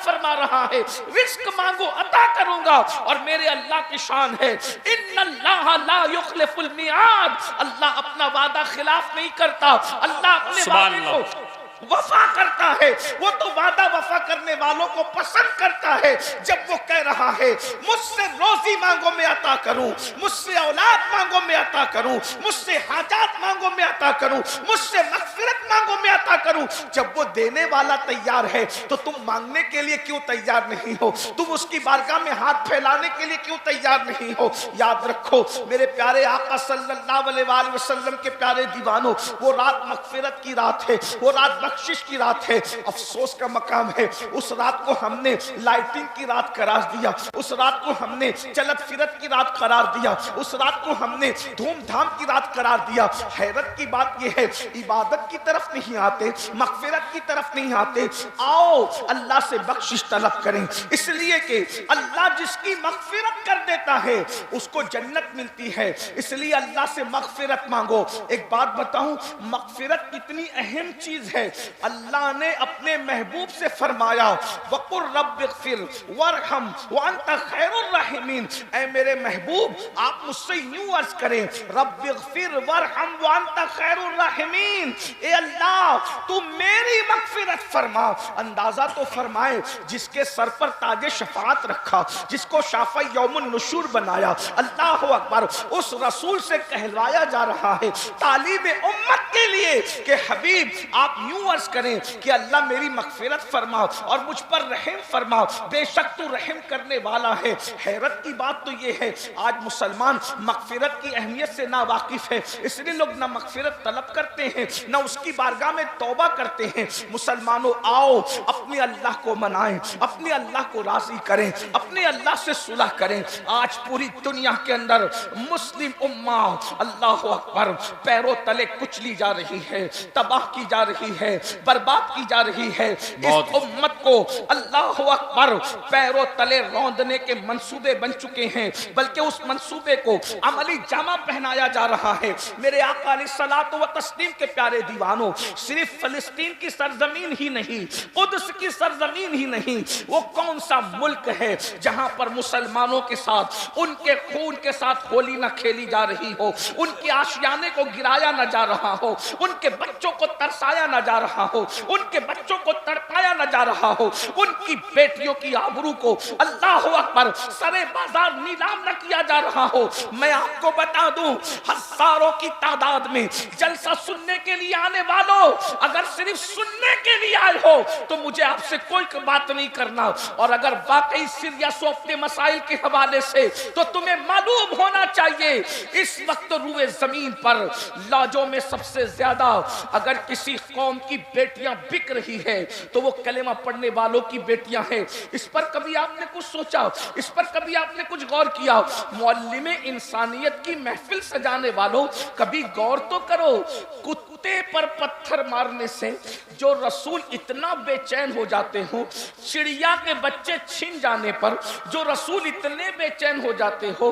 फरमा रहा है रिस्क मांगो अता करूंगा। और मेरे अल्लाह की शान है इन्नल्लाह ला युखलिफुल मिआद, अल्लाह अपना वादा खिलाफ नहीं करता, अल्लाह अपने वादे को वफा करता है। वो तो वादा वफा करने वालों को पसंद करता है। जब वो कह रहा है मुझसे रोजी मांगो मैं अता करूं, मुझसे औलाद मांगो मैं अता करूं, मुझसे हाजात मांगो मैं अता करूं, मुझसे मगफिरत मांगो मैं अता करूं, जब वो देने वाला तैयार है तो तुम मांगने के लिए क्यों तैयार नहीं हो? तुम उसकी बारगाह में हाथ फैलाने के लिए क्यों तैयार नहीं हो? याद रखो मेरे प्यारे आका सल्लल्लाहु अलैहि वसल्लम के प्यारे दीवानों, वो रात मगफिरत की रात है, वो रात बख्शिश की रात है। अफसोस का मकाम है उस रात को हमने लाइटिंग की रात करार दिया, उस रात को हमने चलत फिरत की रात करार दिया, उस रात को हमने धूमधाम की रात करार दिया। हैरत की बात यह है इबादत की तरफ नहीं आते, मगफिरत की तरफ नहीं आते। आओ अल्लाह से बख्शिश तलब करें, इसलिए कि अल्लाह जिसकी मगफिरत कर देता है उसको जन्नत मिलती है, इसलिए अल्लाह से मगफिरत मांगो। एक बात बताऊं, मगफिरत कितनी अहम चीज है। अल्लाह ने अपने महबूब से फरमाया वकुर रब्बिगफिर वरहम व अंत खैरुर राहिमीन, ऐ मेरे महबूब आप मुझसे यूं अर्ज करें रब्बिगफिर वरहम व अंत खैरुर राहिमीन, ए अल्लाह तू मेरी मगफिरत फरमा। अंदाजा तो फरमाए जिसके सर पर ताजे शफाअत रखा, जिसको शाफा यौमुन नुशूर बनाया, अल्लाह अकबर, उस रसूल से कहलवाया जा रहा है तालीम उम्मत के लिए कि हबीब आप यूं अर्ज करें कि अल्लाह मेरी मगफिरत फरमाओ और मुझ पर रहम फरमाओ, बेशक तू रहम करने वाला है। हैरत की बात तो ये है आज मुसलमान मगफिरत की अहमियत से ना वाकिफ है, इसलिए लोग ना मगफिरत तलब करते हैं ना उसकी बारगाह में तौबा करते हैं। मुसलमानों आओ अपने अल्लाह को मनाएं, अपने अल्लाह को राजी करें, अपने अल्लाह से सुलह करें। आज पूरी दुनिया के अंदर मुस्लिम उम्मा अल्लाह अकबर पैरों तले कुचली जा रही है, तबाह की जा रही है, बर्बाद की जा रही है। इस उम्मत को अल्लाह अकबर पैरों तले रौंदने के मंसूबे बन चुके हैं, बल्कि उस मंसूबे को अमली जामा पहनाया जा रहा है। मेरे आका अलैहिस्सलातु व तस्लीम के प्यारे दीवानों, सिर्फ फलस्तीन की सरजमीन ही नहीं, कुद्स की सरजमीन ही नहीं, वो कौन सा मुल्क है जहां पर मुसलमानों के साथ उनके खून के साथ होली न खेली जा रही हो, उनके आशियाने को गिराया न जा रहा हो, उनके बच्चों को तरसाया न जा रहा हो, उनके बच्चों को तड़पाया न जा रहा हो, उनकी बेटियों की आबरू को अल्लाह अकबर सरे बाजार नीलाम न किया जा रहा हो। मैं आपको बता दूं हजारों की तादाद में जलसा सुनने के लिए आने वालों, अगर सिर्फ सुनने के लिए आए हो तो मुझे आपसे कोई बात नहीं करना, और अगर वाकई सीरियस हो अपने मसाइल के हवाले से तो तुम्हें मालूम होना चाहिए इस वक्त रूए जमीन पर लाजों में सबसे ज्यादा अगर किसी कौम की बेटियां बिक रही है तो वो कलेमा पढ़ने वालों की बेटियां हैं। इस पर कभी आपने कुछ सोचा? इस पर कभी आपने कुछ गौर किया? मुअल्लिमे इंसानियत की महफिल सजाने वालों, कभी गौर तो करो, कुत्ते पर पत्थर मारने से जो रसूल इतना बेचैन हो जाते हो, चिड़िया के बच्चे छीन जाने पर जो रसूल इतने बेचैन हो जाते हो,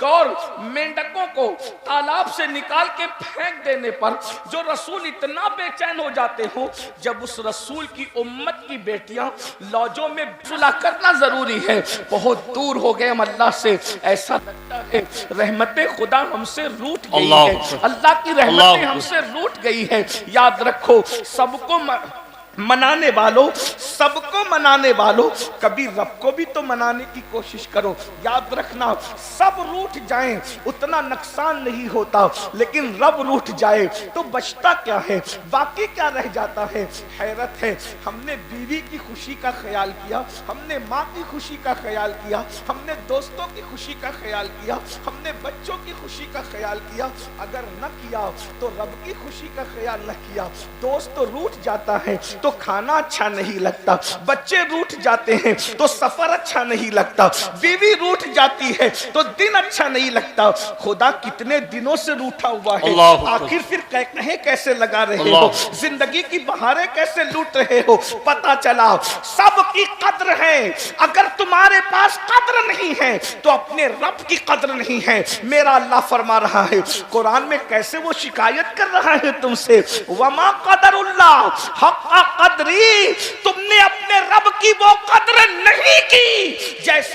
और मेंढकों को तालाब से निकाल के फेंक देने पर जो रसूल इतना बेचैन हो जाते हो, जब उस रसूल की उम्मत की बेटियां लौजों में सुलह करना जरूरी है। बहुत दूर हो गए हम अल्लाह से, ऐसा लगता है रहमतें खुदा हमसे रूठ गई है, अल्लाह की रहमतें हमसे रूठ गई है। याद रखो सबको मनाने वालों, सबको मनाने वालों, कभी रब को भी तो मनाने की कोशिश करो। याद रखना सब रूठ जाएं उतना नुकसान नहीं होता, लेकिन रब रूठ जाए तो बचता क्या है, बाकी क्या रह जाता है। हैरत है, हमने बीवी की खुशी का ख्याल किया, हमने माँ की खुशी का ख्याल किया, हमने दोस्तों की खुशी का ख्याल किया, हमने बच्चों की खुशी का ख्याल किया, अगर न किया तो रब की खुशी का ख्याल न किया। दोस्त तो रूठ जाता है तो खाना अच्छा नहीं लगता, बच्चे रूठ जाते हैं तो सफर अच्छा नहीं लगता, बीवी रूठ जाती है तो दिन अच्छा नहीं लगता। खुदा कितने दिनों से रूठा हुआ है, आखिर फिर कहे कैसे लगा रहे हो, जिंदगी की बहारें कैसे लूट रहे हो। पता चला सबकी कद्र है, अगर तुम्हारे पास कद्र नहीं है तो अपने रब की कद्र नहीं है। मेरा अल्लाह फरमा रहा है कुरान में, कैसे वो शिकायत कर रहा है तुमसे, वमा कदरुल्लाह हक़्क़ कद्री, तुमने अपने रब की वो कद्र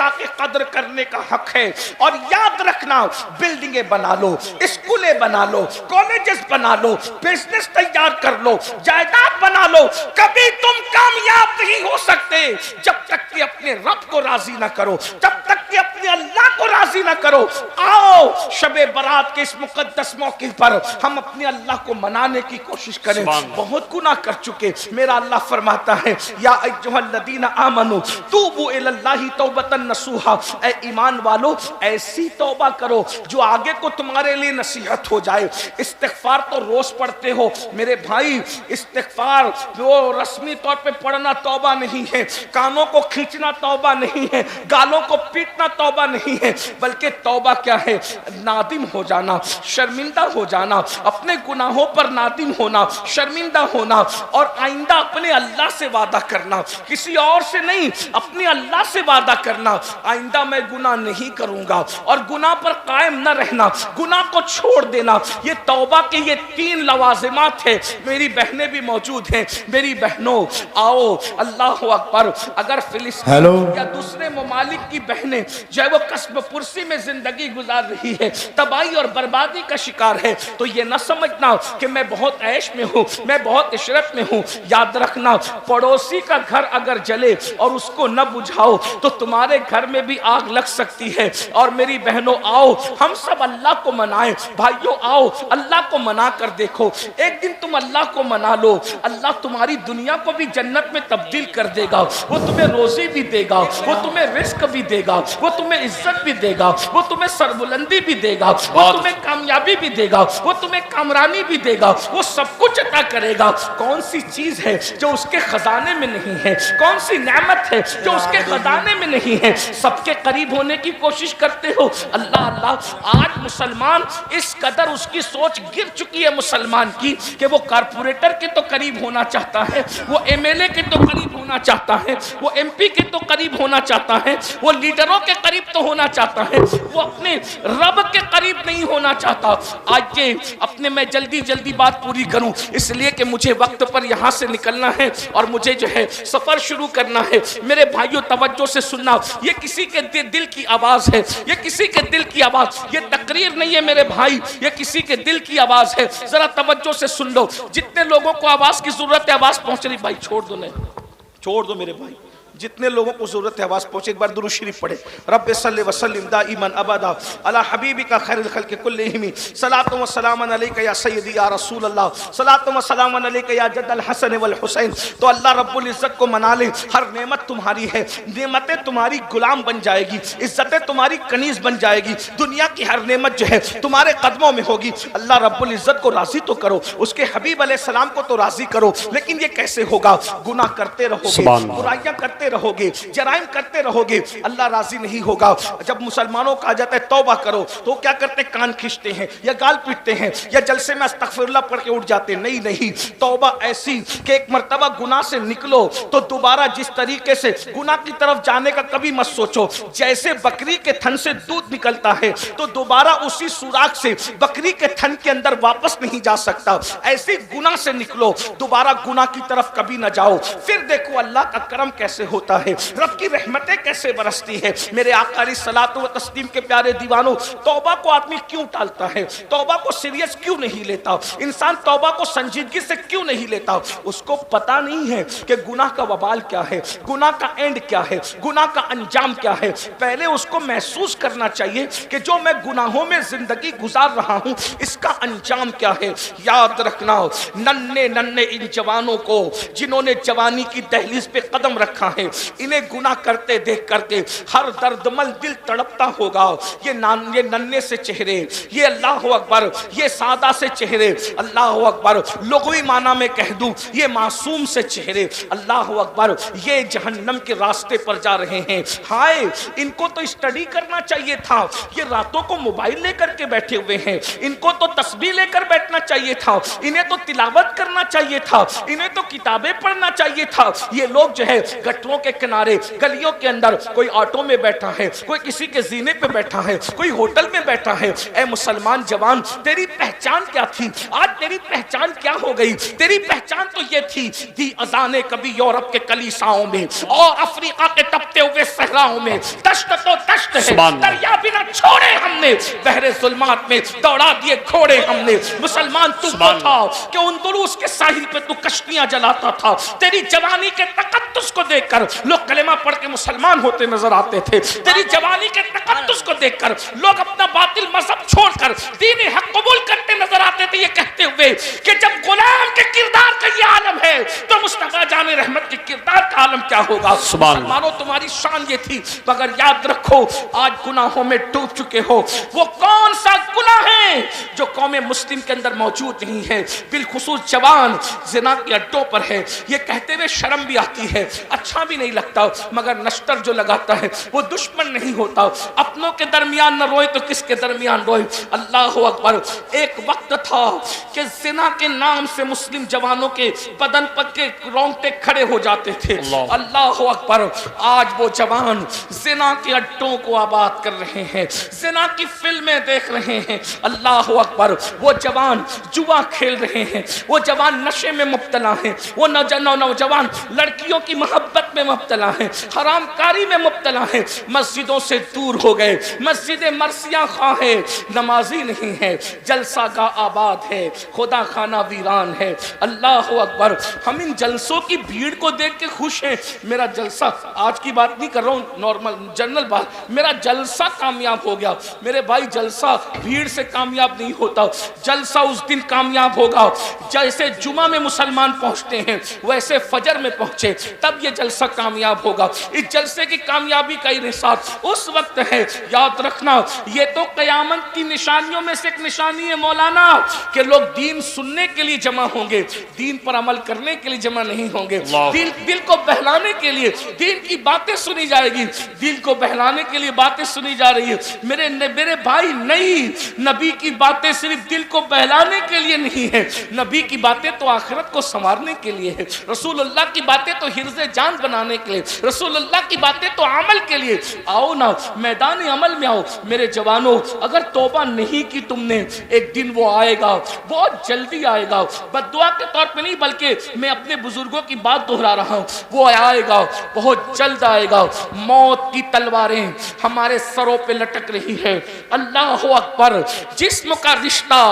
पैसा की कदर करने का हक है। और याद रखना, बिल्डिंगें बना लो, स्कूलें बना लो, कॉलेजेस बना लो, बिजनेस तैयार कर लो, जायदाद बना लो, कभी तुम कामयाब नहीं हो सकते जब तक कि अपने रब को राजी ना करो, जब तक कि अपने अल्लाह को राजी ना करो। आओ शबे बारात के इस मुकद्दस मौके पर हम अपने अल्लाह को मनाने की कोशिश करें। बहुत गुनाह कर चुके, मेरा अल्लाह फरमाता है या अय्युहल्लज़ीना आमनू तूबू इलल्लाहि तौबतन नसूहा, ऐ ईमान वालो ऐसी तौबा करो जो आगे को तुम्हारे लिए नसीहत हो जाए। इस्तिग़फ़ार तो रोज पढ़ते हो मेरे भाई, इस्तिग़फ़ार वो रस्मी तौर पे पढ़ना तौबा नहीं है, कानों को खींचना तौबा नहीं है, गालों को पीटना तौबा नहीं है, बल्कि तौबा क्या है? नादिम हो जाना, शर्मिंदा हो जाना, अपने गुनाहों पर नादिम होना, शर्मिंदा होना और आइंदा अपने अल्लाह से वादा करना, किसी और से नहीं, अपने अल्लाह से वादा करना, आइंदा मैं गुनाह नहीं करूंगा और गुनाह पर कायम न रहना, गुनाह को छोड़ देना। ये तौबा के ये 3 लवाजिमात है। मेरी बहनें भी मौजूद हैं, मेरी बहनों आओ, अल्लाह अकबर। अगर फिलिस्तीन या दूसरे ममालिक की बहनें जो है वो कस्ब पुरसी में जिंदगी गुजार रही है, तबाही और बर्बादी का शिकार है, तो ये न समझना कि मैं बहुत ऐश में हूँ, मैं बहुत इशरत में हूँ। याद रखना, पड़ोसी का घर अगर जले और उसको न बुझाओ तो तुम्हारे घर में भी आग लग सकती है। और मेरी बहनों आओ, हम सब अल्लाह को मनाएं। भाइयों आओ, अल्लाह को मना कर देखो। एक दिन तुम अल्लाह को मना लो, अल्लाह तुम्हारी दुनिया को भी जन्नत में तब्दील कर देगा। वो तुम्हें रोजी भी देगा, वो तुम्हें रिस्क भी देगा, वो तुम्हें इज्जत भी देगा, वो तुम्हें सरबुलंदी भी देगा, वो तुम्हें कामयाबी भी देगा, वो तुम्हें कामरानी भी देगा, वो सब कुछ अता करेगा। कौन सी चीज है जो उसके खजाने में नहीं है? कौन सी नेमत है जो उसके खजाने में नहीं है? सबके करीब होने की कोशिश करते हो। अल्लाह अल्लाह, आज मुसलमान इस कदर उसकी सोच गिर चुकी है मुसलमान की कि वो कारपोरेटर के तो करीब होना चाहता है, वो एमएलए के तो करीब होना चाहता है, वो एमपी के तो करीब होना चाहता है, वो लीडरों के करीब तो होना चाहता है, वो अपने रब के करीब नहीं होना चाहता। आज ये अपने मैं जल्दी जल्दी बात पूरी करूं इसलिए कि मुझे वक्त पर यहाँ से निकलना है और मुझे जो है सफर शुरू करना है। मेरे भाइयों तवज्जो से सुनना, ये किसी के दिल की आवाज है, ये किसी के दिल की आवाज, ये तकरीर नहीं है मेरे भाई, ये किसी के दिल की आवाज है। जरा तवज्जो से सुन लो। जितने लोगों को आवाज की जरूरत है, आवाज पहुंच रही, भाई छोड़ दो, नहीं छोड़ दो मेरे भाई, जितने लोगों को जरूरत है आवाज पहुंचे। एक बार दुरूद शरीफ पढ़े। रब्बे सल्लि व सल्लिम दाइमन अबदा अला हबीबिका खैरुल खल्क़ि कुल्लिहिम सलातु व सलामन अलैका या सय्यदी या रसूल अल्लाह, सलातु व सलामन अलैका या जद्दल हसन वल हुसैन। तो अल्लाह रब्बुल इज्जत को मना ले। हर नेमत तुम्हारी है, नेमतें तुम्हारी गुलाम बन जाएगी, इज्जतें तुम्हारी कनीज बन जाएगी। दुनिया की हर नेमत जो है तुम्हारे कदमों में होगी। अल्लाह रब्बुल इज्जत को राजी तो करो, उसके हबीब अलैहिस्सलाम को तो राजी करो, लेकिन ये कैसे होगा? गुनाह करते रहोगे, बुराइयां करते रहोगे, जराइम करते रहोगे, अल्लाह राजी नहीं होगा। जब मुसलमानों का आ जाता है तौबा करो तो क्या करते? कान खींचते हैं या गाल पीटते हैं या जलसे में अस्तगफिरुल्लाह पढ़ के उठ जाते। नहीं नहीं, तौबा ऐसी कि एक मर्तबा गुनाह से निकलो तो दोबारा जिस तरीके से गुनाह की तरफ जाने का कभी मत सोचो। जैसे बकरी के थन से दूध निकलता है तो दोबारा उसी सुराख से बकरी के थन के अंदर वापस नहीं जा सकता, ऐसे गुनाह से निकलो, दोबारा गुनाह की तरफ कभी ना जाओ। फिर देखो अल्लाह का करम कैसे होता है, रब की रहमतें कैसे बरसती है। मेरे आका सलातो व तस्लीम के प्यारे दीवानों, तौबा को आदमी क्यों टालता है? तौबा को सीरियस क्यों नहीं लेता? इंसान तौबा को संजीदगी से क्यों नहीं लेता? उसको पता नहीं है कि गुनाह का वबाल क्या है, गुनाह का एंड क्या है, गुनाह का अंजाम क्या है। पहले उसको महसूस करना चाहिए कि जो मैं गुनाहों में जिंदगी गुजार रहा हूं इसका अंजाम क्या है। याद रखना, नन्हे नन्हे इन जवानों को जिन्होंने जवानी की दहलीज पे कदम रखा है, इन्हें गुनाह करते देख करके हर दर्दमल दिल तड़पता होगा। ये नन्हे से चेहरे, ये अल्लाह अकबर, ये सादा से चेहरे, अल्लाह अकबर, लुग़वी माना में कह दूं ये मासूम से चेहरे, अल्लाह अकबर, ये जहन्नम के रास्ते पर जा रहे हैं। हाय, इनको तो स्टडी करना चाहिए था, ये रातों को मोबाइल लेकर के बैठे हुए हैं। इनको तो तस्बीह लेकर बैठना चाहिए था, इन्हें तो तिलावत करना चाहिए था, इन्हें तो किताबें पढ़ना चाहिए था। ये लोग जो है गटरों सड़कों के किनारे, गलियों के अंदर, कोई ऑटो में बैठा है, कोई किसी के जीने पे बैठा है, कोई होटल में बैठा है। ऐ मुसलमान जवान, तेरी पहचान क्या थी? आज तेरी पहचान क्या हो गई? तेरी पहचान तो ये थी, दी अजाने कभी यूरोप के कलीसाओं में और अफ्रीका के तपते हुए सहराओं में, दश्त तो दश्त है, दरिया भी ना छोड़े हमने, बहरे जुल्मात में दौड़ा दिए घोड़े हमने। मुसलमान तू था कि उंदुलूस के साहिल पे तू कश्तियां जलाता था। तेरी जवानी के तकद्दुस को देखकर लोग कलेमा पढ़ के मुसलमान होते नजर आते थे। तेरी जवानी के तकद्दुस को देखकर लोग अपना बातिल मजहब छोड़कर दीन हक कबूल करते नजर आते थे, ये कहते हुए कि जब गुलाम के किरदार का ये आलम है तो मुस्तफा जाने रहमत के किरदार का आलम क्या होगा। मुसलमानों, तुम्हारी शान ये थी, मगर याद रखो आज गुनाहों में डूब चुके हो। वो कौन सा गुनाह है जो कौम मुस्लिम के अंदर मौजूद नहीं है? बिलखुसूस जवान जिना के अड्डों पर है। ये कहते हुए शर्म भी आती है, अच्छा भी नहीं लगता, मगर नश्तर जो लगाता है वो दुश्मन नहीं होता। अपनों के दरमियान न रोए तो किसके दरमियान रोए। अल्लाह अकबर। एक वक्त था कि जिना के नाम से मुस्लिम जवानों के बदन पर के रोंगटे खड़े हो जाते थे। अल्लाह अकबर। आज वो जवान जिना के अड्डों को आबाद कर रहे हैं, जिना की फिल्में देख रहे हैं। अल्लाह अकबर। वो जवान जुआ खेल रहे हैं, वो जवान नशे में मुब्तला हैं, वो नौजवान लड़कियों की मोहब्बत में मुब्तला हैं, हरामकारी में मुब्तला हैं, मस्जिदों से दूर हो गए। मस्जिद मरसिया खा है, नमाजी नहीं है, जलसा का आबाद है, खुदा खाना वीरान है। अल्लाह अकबर। हम इन जलसों की भीड़ को देख के खुश हैं। मेरा जलसा, आज की बात नहीं कर रहा हूँ, नॉर्मल जनरल बात, मेरा जलसा कामयाब हो गया। मेरे भाई, जलसा भीड़ से कामयाब नहीं होता, जलसा उस दिन कामयाब होगा जैसे जुमा में मुसलमान पहुंचते हैं वैसे फजर में पहुंचे, तब ये जलसा कामयाब होगा। इस जलसे की कामयाबी का इंहिसार उस वक्त है। याद रखना, ये तो कयामत की निशानियों में से एक निशानी है मौलाना, कि लोग दीन सुनने के लिए जमा होंगे, दीन पर अमल करने के लिए जमा नहीं होंगे। दिल को बहलाने के लिए दीन की बातें सुनी जाएगी, दिल को बहलाने के लिए बातें सुनी जा रही है। मेरे भाई, नहीं, नबी की बातें सिर्फ दिल को बहलाने के लिए नहीं है, नबी की बातें तो आखिरत को संवारने के लिए है। रसूलुल्लाह की बातें तो हिर्ज़े जान बनाने के लिए, रसूलुल्लाह की बातें तो अमल के लिए। आओ ना, मैदान अमल में आओ मेरे जवानों। अगर तौबा नहीं की तुमने, एक दिन वो आएगा, बहुत जल्दी आएगा। बद्दुआ के तौर पे नहीं, बल्कि मैं अपने बुजुर्गों की बात दोहरा रहा हूँ। वो आएगा, बहुत जल्द आएगा। मौत की तलवारें हमारे सरों पे लटक रही है। अल्लाह अकबर। जिस्म का रिश्ता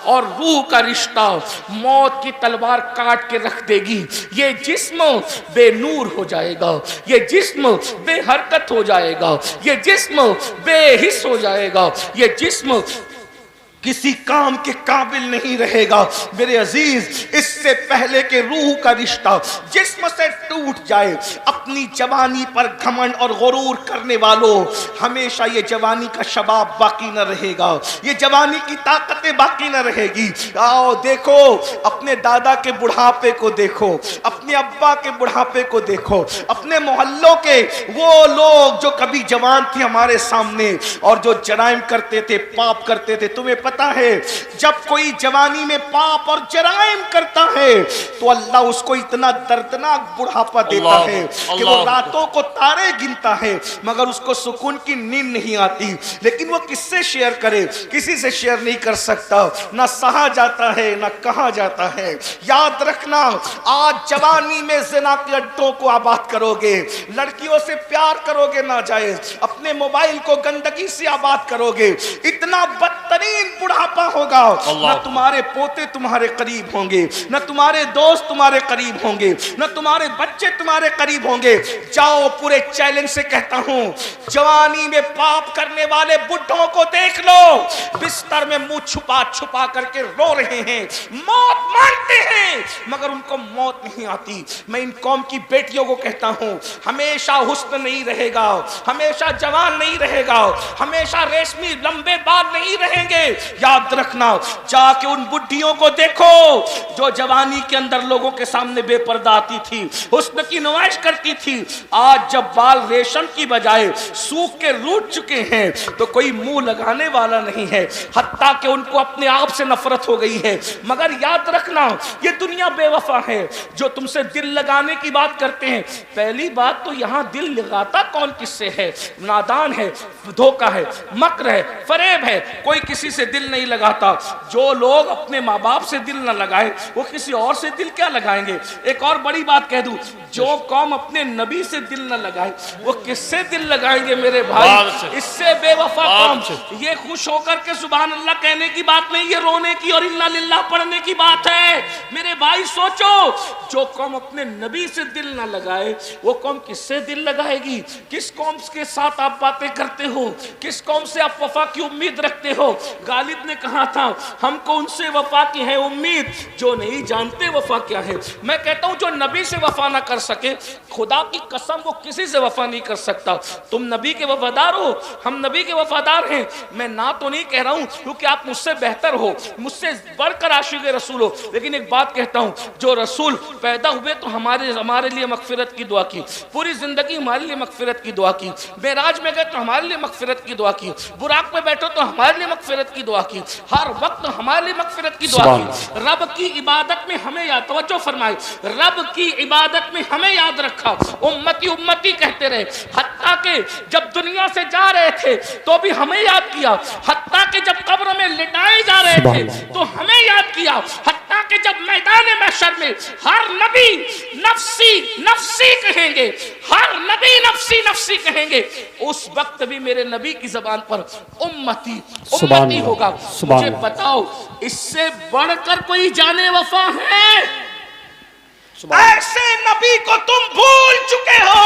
और रूह का रिश्ता मौत की तलवार काट के रख देगी। ये जिस्म बेनूर हो जाएगा, ये जिस्म बेहरकत हो जाएगा, ये जिस्म बेहिस हो जाएगा, ये जिस्म किसी काम के काबिल नहीं रहेगा। मेरे अजीज, इससे पहले के रूह का रिश्ता जिस्म से टूट जाए, अपनी जवानी पर घमंड और गुरूर करने वालों, हमेशा ये जवानी का शबाब बाकी न रहेगा, ये जवानी की ताकतें बाकी न रहेगी। आओ देखो, अपने दादा के बुढ़ापे को देखो, अपने अब्बा के बुढ़ापे को देखो, अपने मोहल्लों के वो लोग जो कभी जवान थे हमारे सामने और जो जराइम करते थे, पाप करते थे। तुम्हें पता है, जब कोई जवानी में पाप और जराइम करता है तो अल्लाह उसको इतना दर्दनाक बुढ़ापा देता है कि वो रातों को तारे गिनता है मगर उसको सुकून की नींद नहीं आती। लेकिन वो किससे शेयर करे? किसी से शेयर नहीं कर सकता, ना सहा जाता है ना कहा जाता है। याद रखना, आज जवानी में ज़िना के अड्डों को आबाद करोगे, लड़कियों से प्यार करोगे नाजायज, अपने मोबाइल को गंदगी से आबाद करोगे, इतना बदतरीन बुढ़ापा होगा। न तुम्हारे पोते तुम्हारे करीब होंगे, न तुम्हारे दोस्त तुम्हारे करीब होंगे, न तुम्हारे बच्चे तुम्हारे करीब होंगे। जाओ, पूरे चैलेंज से कहता हूं, जवानी में पाप करने वाले बुढ़ों को देख लो, बिस्तर में मुंह छुपा छुपा करके रो रहे हैं, मौत मांगते हैं मगर उनको मौत नहीं आती। मैं इन कौम की बेटियों को कहता हूं, हमेशा हुस्न नहीं रहेगा, हमेशा जवान नहीं रहेगा, हमेशा रेशमी लंबे बाल नहीं रहेंगे। याद रखना, जाके उन बुढ़ियों को देखो जो जवानी के अंदर लोगों के सामने बेपर्दा आती थी, हुस्न की नुमाइश करती थी, आज जब बाल रेशम की बजाय सूख के रूठ चुके हैं तो कोई मुंह लगाने वाला नहीं है, हत्ता कि उनको अपने आप से नफरत हो गई है। मगर याद रखना, ये दुनिया बेवफा है। जो तुमसे दिल लगाने की बात करते हैं, पहली बात तो यहां दिल लगाता कौन किससे है? नादान है, धोखा है, मक्र है, फरेब है, कोई किसी से दिल नहीं लगाता। जो लोग अपने माँ बाप से दिल न लगाए वो किसी और से दिल क्या लगाएंगे? एक और बड़ी बात कह दूं, जो कौम अपने नबी से दिल न लगाए वो किससे दिल लगाएंगे मेरे भाई? इससे बेवफा कौम। ये खुश होकर के सुभान अल्लाह कहने की बात नहीं, ये रोने की और इन्ना लिल्लाह पढ़ने की बात है। मेरे भाई सोचो, जो कौम अपने नबी से दिल न लगाए वो कौम किससे दिल लगाएगी? किस कौम के साथ आप बातें करते हो? किस कौम से आप वफा की उम्मीद रखते हो? गालिब ने कहा था, हमको उनसे वफा की है उम्मीद जो नहीं जानते वफा क्या है। मैं कहता हूं, जो नबी से वफा ना कर सके, खुदा की कसम वो किसी से वफा नहीं कर सकता। तुम नबी के वफादार हो, हम नबी के वफादार हैं। मैं ना तो नहीं कह रहा हूं क्योंकि आप मुझसे बेहतर हो, मुझसे बढ़कर आशिक रसूल हो, लेकिन एक बात कहता हूं, जो रसूल पैदा हुए तो हमारे लिए मगफिरत की दुआ की, पूरी जिंदगी हमारे लिए मगफिरत की दुआ की, मेराज में गए तो हमारे लिए मगफिरत की दुआ की, बुराक में बैठो तो हमारे लिए मगफिरत की दुआ की, हर वक्त हमारे लिए मगफिरत की दुआ की। रब की इबादत में हमें याद, तवज्जो फरमाए, रब की इबादत में हमें याद रखा, उम्मती उम्मती कहते रहे। हत्ता के जब दुनिया से जा रहे थे तो भी हमें याद किया, हत्ता के जब कब्र में लिटाए जा रहे थे तो हमें याद किया, हत्ता के जब मैदान महशर में हर नबी नफ्सी नफ्सी कहेंगे, हर नबी नफ्सी नफ्सी कहेंगे, उस वक्त भी मेरे नबी की जबान पर उम्मती उम्मती होगा। मुझे बताओ, इससे बढ़कर कोई जाने वफा है? ऐसे नबी को तुम भूल चुके हो।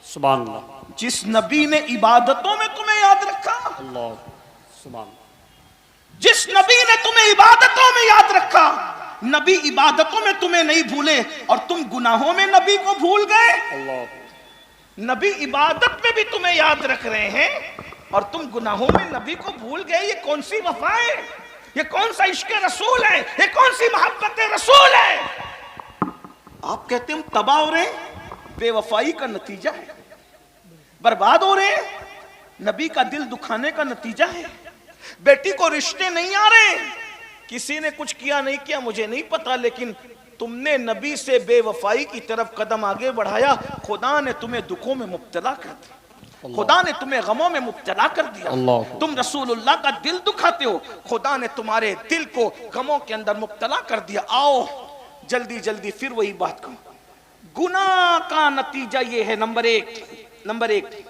सुभान अल्लाह। जिस नबी ने इबादतों में तुम्हें याद रखा, अल्लाह सुभान, जिस नबी ने तुम्हें इबादतों में याद रखा, नबी इबादतों में तुम्हें नहीं भूले और तुम गुनाहों में नबी को भूल गए। अल्लाह। नबी इबादत में भी तुम्हें याद रख रहे हैं और तुम गुनाहों में नबी को भूल गए। ये कौन सी वफा है? ये कौन सा इश्क रसूल है? ये कौन सी मोहब्बत रसूल है? आप कहते हैं हम तबाह हो रहे हैं, बेवफाई का नतीजा है। बर्बाद हो रहे हैं, नबी का दिल दुखाने का नतीजा है। बेटी को रिश्ते नहीं आ रहे, किसी ने कुछ किया नहीं किया मुझे नहीं पता, लेकिन तुमने नबी से बेवफाई की तरफ कदम आगे बढ़ाया, खुदा ने तुम्हें दुखों में मुब्तला कर दिया, खुदा ने तुम्हें गमों में मुब्तला कर दिया। तुम रसूलुल्लाह का दिल दुखाते हो, खुदा ने तुम्हारे दिल को गमों के अंदर मुब्तला कर दिया। आओ जल्दी जल्दी फिर वही बात कहूं, गुनाह का नतीजा ये है। नंबर एक,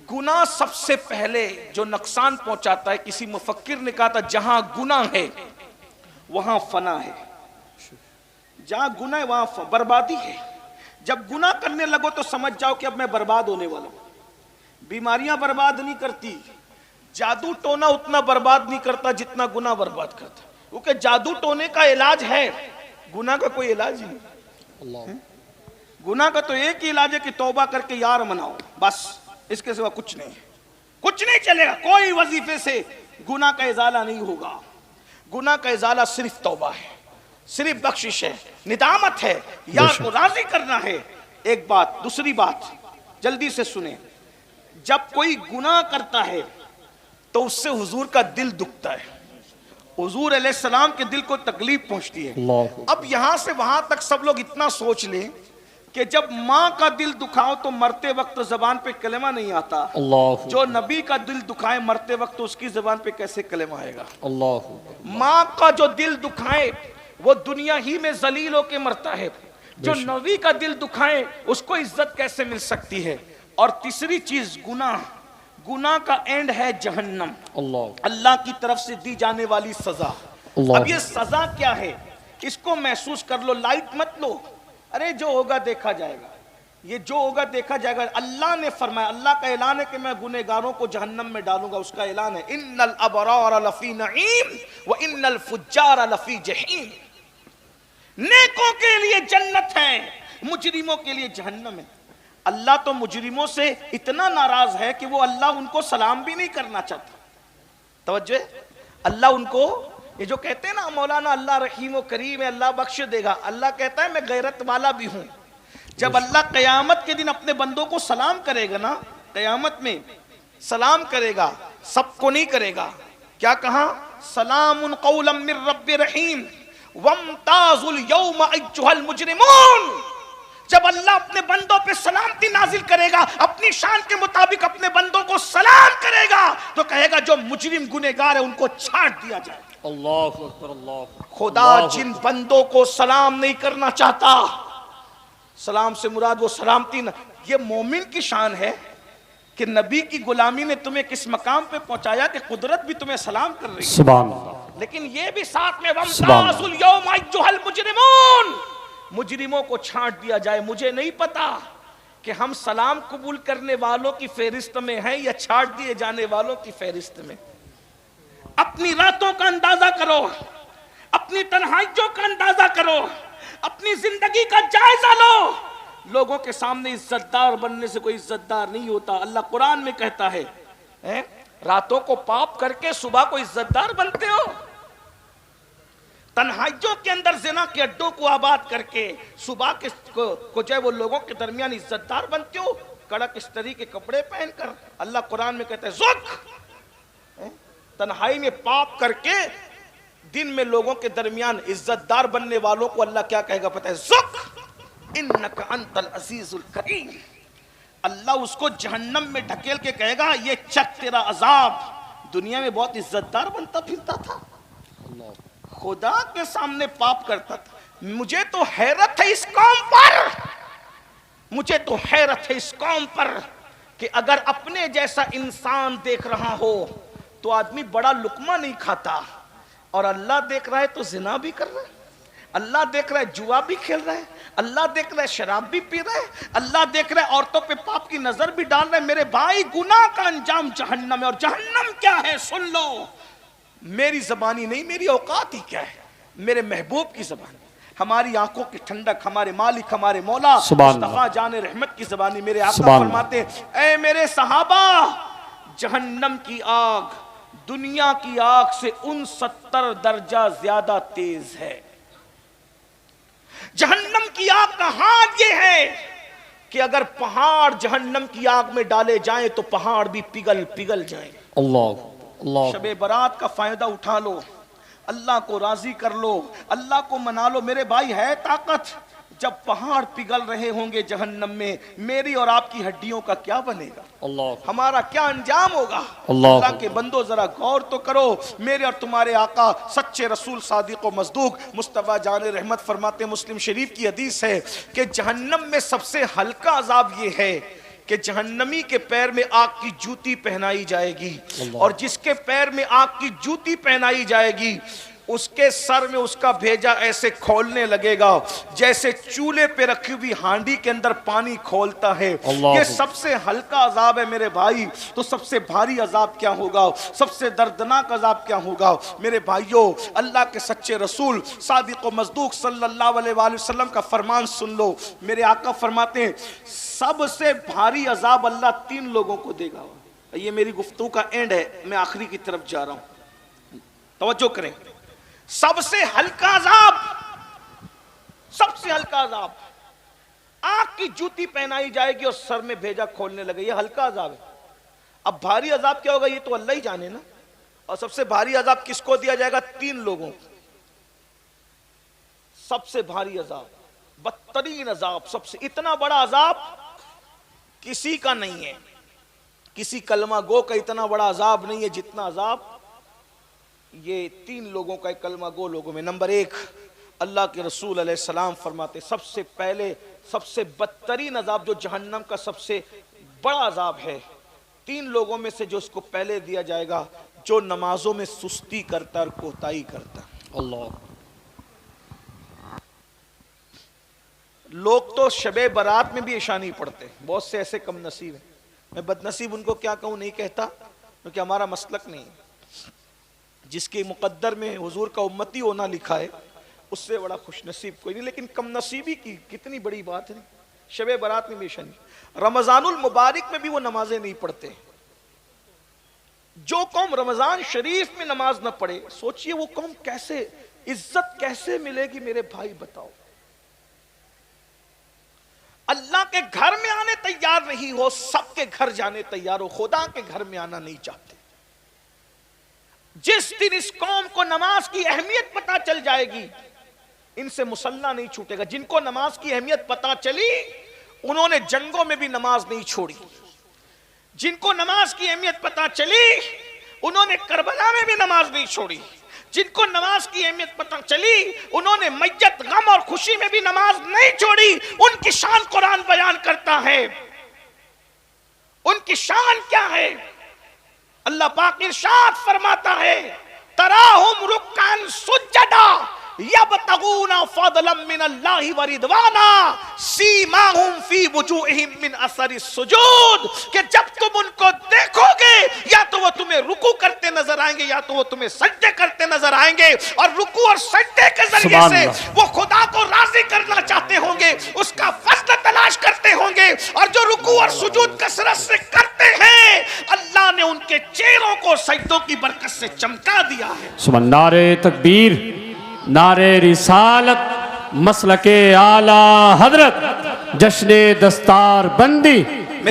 गुनाह सबसे पहले जो नुकसान पहुंचाता है, किसी मुफक्किर ने कहा था, जहां गुनाह है वहां फना है, जहां गुनाह है वहां बर्बादी है। जब गुनाह करने लगो तो समझ जाओ कि अब मैं बर्बाद होने वाला हूं। बीमारियां बर्बाद नहीं करती, जादू टोना उतना बर्बाद नहीं करता जितना गुनाह बर्बाद करता, क्योंकि जादू टोने का इलाज है, गुनाह का कोई इलाज ही नहीं। गुनाह का तो एक ही इलाज है कि तौबा करके यार मनाओ, बस, इसके सिवा कुछ नहीं, कुछ नहीं चलेगा। कोई वजीफे से गुनाह का इजाला नहीं होगा। गुनाह का इजाला सिर्फ तौबा है, सिर्फ बख्शिश है, निदामत है, यार को राजी करना है। एक बात, दूसरी बात जल्दी से सुने, जब कोई गुनाह करता है तो उससे हुजूर का दिल दुखता है, हुजूर अलैहिस्सलाम के दिल को तकलीफ पहुंचती है। अब यहां से वहां तक सब लोग इतना सोच लें कि जब माँ का दिल दुखाओ तो मरते वक्त जबान पे कलेमा नहीं आता, जो नबी का दिल दुखाए मरते वक्त तो उसकी जबान पे कैसे कलेमा आएगा? माँ का जो दिल दुखाए वो दुनिया ही में जलील होके मरता है, जो नबी का दिल दुखाए उसको इज्जत कैसे मिल सकती है? और तीसरी चीज गुनाह, गुनाह का एंड है जहन्नम, अल्लाह की तरफ से दी जाने वाली सजा। अब ये सजा क्या है, इसको महसूस कर लो, लाइट मत लो, अरे जो होगा देखा जाएगा, ये जो होगा देखा जाएगा। अल्लाह ने फरमाया, अल्लाह का ऐलान है कि मैं गुनहगारों को जहन्नम में डालूंगा, उसका ऐलान है, इन्नल अबरार लफी नईम व इन्नल फुज्जार लफी जहीम। नेकों के लिए जन्नत है, मुजरिमों के लिए जहन्नम है। अल्लाह तो मुजरिमों से इतना नाराज है कि वो अल्लाह उनको सलाम भी नहीं करना चाहता। तवज्जो, अल्लाह उनको, ये जो कहते हैं ना मौलाना अल्लाह रहीम व करीम है, अल्लाह बख्श देगा, अल्लाह कहता है मैं गैरत वाला भी हूं, जब अल्लाह कयामत के दिन अपने बंदों को सलाम करेगा ना, कयामत में सलाम करेगा, सबको नहीं करेगा। क्या कहा? सलामुन कौलम मिर रब्बिर रहीम वमताजुल यौमा अय्युहल मुजरिमून। जब अल्लाह अपने बंदों पे सलामती नाजिल करेगा, अपनी शान के मुताबिक अपने बंदों को सलाम करेगा, तो कहेगा जो मुजरिम गुनहगार है उनको छांट दिया जाए। अल्लाहु अकबर, अल्लाह। खुदा जिन बंदों को सलाम नहीं करना चाहता, सलाम से मुराद वो सलामती न, ये मोमिन की शान है कि नबी की गुलामी ने तुम्हें किस मकाम पे पहुंचाया कि कुदरत भी तुम्हें सलाम कर रही है। सुभान अल्लाह। लेकिन ये भी साथ में वमताजुल यौमा अय्युहल मुजरिमून, मुजरिमों को छांट दिया जाए। मुझे नहीं पता कि हम सलाम कबूल करने वालों की फहरिस्त में हैं या छांट दिए जाने वालों की फहरिस्त में। अपनी रातों का अंदाजा करो, अपनी तन्हाइयों का अंदाजा करो, अपनी जिंदगी का जायजा लो। लोगों के सामने इज्जतदार बनने से कोई इज्जतदार नहीं होता। अल्लाह कुरान में कहता है, रातों को पाप करके सुबह को इज्जतदार बनते हो। तन्हाइयों के अंदर जिना के अड्डों को आबाद करके सुबह के को जो है वो लोगों के दरमियान इज्जतदार बनते हो, कड़क इस्तरी के कपड़े पहनकर। अल्लाह कुरान में कहता है ज़ुक, तन्हाई में पाप करके दिन में लोगों के दरमियान इज्जतदार बनने वालों को अल्लाह क्या कहेगा पता है? ज़ुक इन्नका अंतल अजीजुल करीम। अल्लाह उसको जहन्नम में ढकेल के कहेगा ये चक तेरा अजाब। दुनिया में बहुत इज्जतदार बनता फिरता था, खुदा के सामने पाप करता था। मुझे तो हैरत है इस कौम पर, मुझे तो हैरत है इस कौम पर कि अगर अपने जैसा इंसान देख रहा हो तो आदमी बड़ा लुकमा नहीं खाता, और अल्लाह देख रहा है तो जिना भी कर रहा है, अल्लाह देख रहा है जुआ भी खेल रहा है, अल्लाह देख रहा है शराब भी पी रहा है, अल्लाह देख रहा है औरतों पे पाप की नजर भी डाल रहा है। मेरे भाई गुनाह का अंजाम जहन्नम है। और जहन्नम क्या है सुन लो, मेरी जबानी नहीं, मेरी औकात ही क्या है, मेरे महबूब की जबानी, हमारी आंखों की ठंडक, हमारे मालिक, हमारे मौला मुस्तफा जाने रहमत की जबानी। मेरे आका फरमाते हैं, ऐ मेरे सहाबा, जहन्नम की आग दुनिया की आग से 69 दर्जा ज्यादा तेज है। जहन्नम की आग का हाल ये है कि अगर पहाड़ जहन्नम की आग में डाले जाएं तो पहाड़ भी पिघल पिघल जाएं। अल्लाह अल्लाह। शबे बारात का फायदा उठा लो, अल्लाह को राजी कर लो, अल्लाह को मना लो। मेरे भाई है ताकत, जब पहाड़ पिघल रहे होंगे जहन्नम में, मेरी और आपकी हड्डियों का क्या बनेगा? अल्लाह, हमारा क्या अंजाम होगा? अल्लाह के बंदो जरा गौर तो करो। मेरे और तुम्हारे आका सच्चे रसूल सादिक व मज़दूक मुस्तफा जाने रहमत फरमाते, मुस्लिम शरीफ की हदीस है कि जहन्नम में सबसे हल्का अजाब ये है कि जहन्नमी के पैर में आग की जूती पहनाई जाएगी, और जिसके पैर में आग की जूती पहनाई जाएगी उसके सर में उसका भेजा ऐसे खोलने लगेगा जैसे चूल्हे पे रखी हुई हांडी के अंदर पानी खोलता है। ये सबसे हल्का अजाब है मेरे भाई। तो सबसे भारी अजाब क्या होगा, सबसे दर्दनाक अजाब क्या होगा? मेरे भाइयों, अल्लाह के सच्चे रसूल सादिक व मज़दूक सल्लल्लाहु अलैहि वसल्लम का फरमान सुन लो। मेरे आका फरमाते हैं सबसे भारी अजाब अल्लाह 3 लोगों को देगा। ये मेरी गुफ्तगू का एंड है, मैं आखिरी की तरफ जा रहा हूं, तवज्जो करें। सबसे हल्का अजाब, सबसे हल्का अजाब, आग की जूती पहनाई जाएगी और सर में भेजा खोलने लगे, ये हल्का अजाब है। अब भारी अजाब क्या होगा ये तो अल्लाह ही जाने ना। और सबसे भारी अजाब किसको दिया जाएगा? 3 लोगों को। सबसे भारी अजाब, बदतरीन अजाब, सबसे इतना बड़ा अजाब किसी का नहीं है, किसी कलमा गो का इतना बड़ा अजाब नहीं है जितना अजाब ये 3 लोगों का, कलमा गो लोगों में। नंबर 1, अल्लाह के रसूल अलैहिस्सलाम फरमाते सबसे पहले सबसे बदतरीन अजाब जो जहन्नम का सबसे बड़ा अजाब है, 3 लोगों में से जो उसको पहले दिया जाएगा, जो नमाजों में सुस्ती करता और कोताही करता। अल्लाह, लोग तो शबे बारात में भी ईशा नहीं पढ़ते, बहुत से ऐसे कम नसीब हैं। मैं बदनसीब उनको क्या कहूँ नहीं कहता, क्योंकि हमारा मसलक नहीं है। जिसके मुकद्दर में हुजूर का उम्मती होना लिखा है उससे बड़ा खुशनसीब कोई नहीं। लेकिन कम नसीबी की कितनी बड़ी बात है। शबे बारात में भी ईशा नहीं, रमजानुल मुबारक में भी वो नमाजें नहीं पढ़ते। जो कौम रमजान शरीफ में नमाज न पढ़े, सोचिए वो कौम कैसे, इज्जत कैसे मिलेगी मेरे भाई बताओ। अल्लाह के घर में आने तैयार नहीं हो, सबके घर जाने तैयार हो, खुदा के घर में आना नहीं चाहते। जिस दिन इस कौम को नमाज की अहमियत पता चल जाएगी, इनसे मुसल्ला नहीं छूटेगा। जिनको नमाज की अहमियत पता चली, उन्होंने जंगों में भी नमाज नहीं छोड़ी। जिनको नमाज की अहमियत पता चली, उन्होंने करबला में भी नमाज नहीं छोड़ी। जिनको नमाज की अहमियत पता चली, उन्होंने मैयत, गम और खुशी में भी नमाज नहीं छोड़ी। उनकी शान कुरान बयान करता है। उनकी शान क्या है? अल्लाह पाक इरशाद फरमाता है, तराहुम रुक्कान सुज्जदा यबतगूना फदलन मिनल्लाहि व रिदवाना सीमाहुम फी वुजूहिहिम मिन असरि सुजूद, कि जब तुम उनको देखोगे, या तो वो तुम्हें रुकू करते नजर आएंगे, या तो वो तुम्हें सजदे करते नजर आएंगे। और रुकू और सजदे के जरिए से वो खुदा को राजी करना चाहते होंगे, उसका फज़ल तलाश करते होंगे। और जो रुकू और सुजूद कसरत से करते हैं, अल्लाह ने उनके चेहरों को सजदों की बरकत से चमका दिया है। सुभान। नारे तकबीर, नारे रिसालत, मसलके आला हजरत, जश्ने दस्तार बंदी,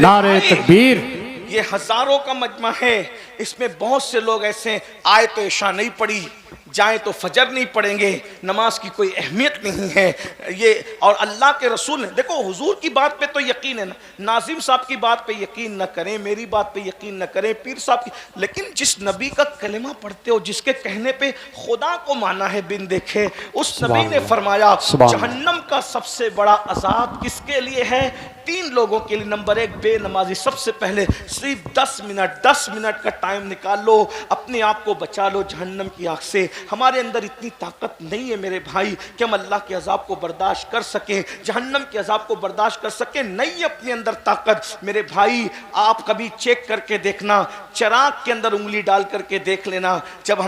नारे तकबीर। ये हजारों का मजमा है, इसमें बहुत से लोग ऐसे आए तो इशा नहीं पड़ी, जाए तो फजर नहीं पढ़ेंगे, नमाज की कोई अहमियत नहीं है ये। और अल्लाह के रसूल ने, देखो हुजूर की बात पे तो यकीन है ना, नाजिम साहब की बात पे यकीन न करें, मेरी बात पे यकीन न करें, पीर साहब की, लेकिन जिस नबी का कलिमा पढ़ते हो, जिसके कहने पे खुदा को माना है बिन देखे, उस नबी ने फरमाया जहन्नम का सबसे बड़ा अजाब किसके लिए है? 3 लोगों के लिए। नंबर 1, बेनमाजी। सबसे पहले सिर्फ 10 मिनट का टाइम निकाल लो, अपने आप को बचा लो जहन्नम की आग से। हमारे अंदर इतनी ताकत नहीं है मेरे भाई कि हम अल्लाह के अजाब को बर्दाश्त कर सकें, जहन्नम के अजाब को बर्दाश्त कर सकें। नहीं अपने अंदर ताकत मेरे भाई। आप कभी चेक करके देखना, चिराग के अंदर उंगली डाल करके देख लेना, जब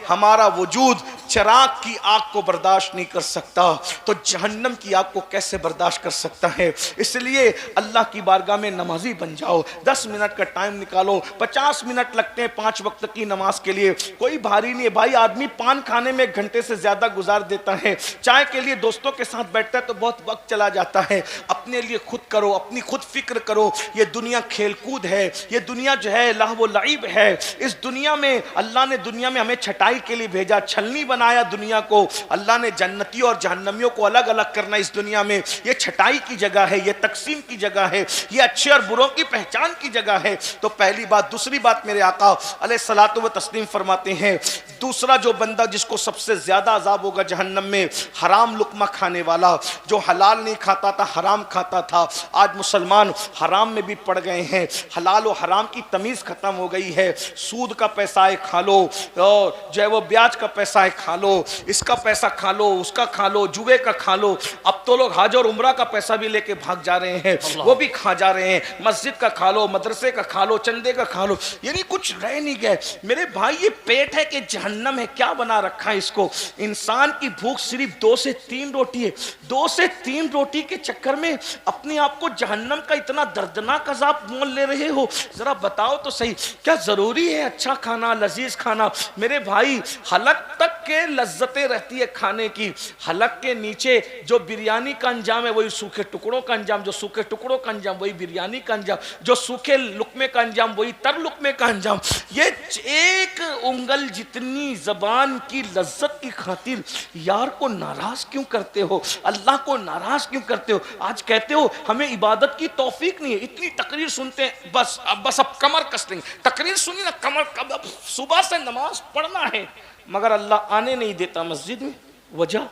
हमारा वजूद चिराग की आग को बर्दाश्त नहीं कर सकता, तो जहन्नम की आग को कैसे बर्दाश्त कर सकता है? इसलिए अल्लाह की बारगाह में नमाजी बन जाओ। 10 मिनट का टाइम निकालो। 50 मिनट लगते हैं 5 वक्त की नमाज के लिए, कोई भारी नहीं है भाई। आदमी पान खाने में 1 घंटे से ज्यादा गुजार देता है, चाय के लिए दोस्तों के साथ बैठता है तो बहुत वक्त चला जाता है। अपने लिए खुद करो, अपनी खुद फिक्र करो। ये दुनिया खेलकूद है, ये दुनिया जो है लहव लईब है। इस दुनिया में अल्लाह ने दुनिया में हमें छटाई के लिए भेजा, छलनी बनाया दुनिया को। अल्लाह ने जन्नती और जहन्नमियों को अलग अलग करना इस दुनिया में। ये छटाई की जगह है, ये तकसीम की जगह है, ये अच्छे और बुरों की पहचान की जगह है। तो पहली बात। दूसरी बात, मेरे आका अलैहिस्सलातु व तस्लीम फरमाते हैं, दूसरा जो बंदा जिसको सबसे ज्यादा अजाब होगा जहन्नम में, हराम लुकमा खाने वाला, जो हलाल नहीं खाता था, हराम खाता था। आज मुसलमान हराम में भी पड़ गए हैं, हलाल और हराम की तमीज खत्म हो गई है। सूद का पैसा है खा लो, और जो है वो ब्याज का पैसा है खा लो, इसका पैसा खा लो, उसका खा लो, जुए का खा लो। अब तो लोग हज और उम्रा का पैसा भी लेके भाग जा रहे हैं, वो भी खा जा रहे हैं। मस्जिद का खा लो, मदरसे का खा लो, चंदे का खा लो, यानी कुछ रह नहीं गए। मेरे भाई ये पेट है कि जहन्नम है, क्या बना रखा है इसको? इंसान की भूख सिर्फ 2 से 3 रोटी है। 2 से 3 रोटी के चक्कर में अपने आप को जहन्नम का इतना दर्दनाक अजाब मोल ले रहे हो। जरा बताओ तो सही, क्या जरूरी है अच्छा खाना, लजीज खाना? मेरे भाई हलक तक के लज्जतें रहती है खाने की, हलक के नीचे जो बिरयानी का अंजाम है वही सूखे टुकड़ों का अंजाम, जो सूखे टुकड़ों का अंजाम वही बिरयानी का अंजाम, जो सूखे लुकमे का अंजाम वही तर लुकमे का अंजाम। ये एक उंगल जितनी जबान की लज्जत की खातिर यार को नाराज क्यों करते हो? अल्लाह को नाराज क्यों करते हो? आज कहते हो हमें इबादत की तौफीक नहीं है, इतनी तकरीर सुनते हैं, बस अब कमर कस लेंगे। तकरीर सुनी ना, कमर कब, सुबह से नमाज पढ़ना है मगर अल्लाह आने नहीं देता मस्जिद में। वजह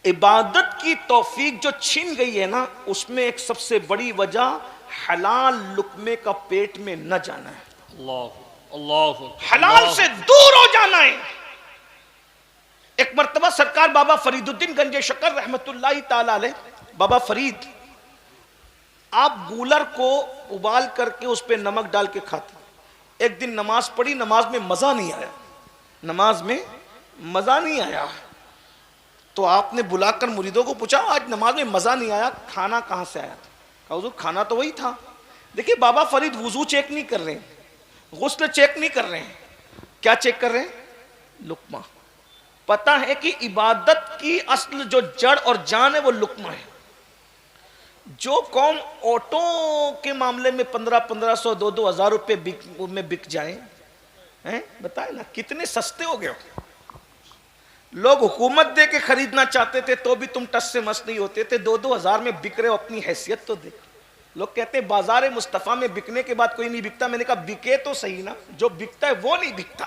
इबादत की तौफीक जो छीन गई है ना, उसमें एक सबसे बड़ी वजह हलाल लुकमे का पेट में न जाना है। अल्लाह, हलाल से दूर हो जाना है। एक मर्तबा सरकार बाबा फरीदुद्दीन गंजे शकर रहमतुल्लाहि ताला अलैह, बाबा फरीद, आप गूलर को उबाल करके उस पर नमक डाल के खाते। एक दिन नमाज पढ़ी, नमाज में मजा नहीं आया, नमाज में मजा नहीं आया, तो आपने बुलाकर मुरीदों को पूछा आज नमाज में मजा नहीं आया, खाना कहां से आया? कहा हुजूर खाना तो वही था। देखिए बाबा फरीद वुजू चेक नहीं कर रहे हैं, गुस्ल चेक नहीं कर रहे हैं, क्या चेक कर रहे हैं? लुकमा। पता है कि इबादत की असल जो जड़ और जान है वो लुकमा है। जो कौम ऑटो के मामले में 1500 2-2 हज़ार रुपए में बिक जाए, हैं बताए ना कितने सस्ते हो गए। लोग हुकूमत दे के खरीदना चाहते थे तो भी तुम टस से मस नहीं होते थे, 2-2 हज़ार में बिक रहे हो, अपनी हैसियत तो देख। लोग कहते हैं बाजार मुस्तफ़ा में बिकने के बाद कोई नहीं बिकता। मैंने कहा बिके तो सही ना, जो बिकता है वो नहीं बिकता।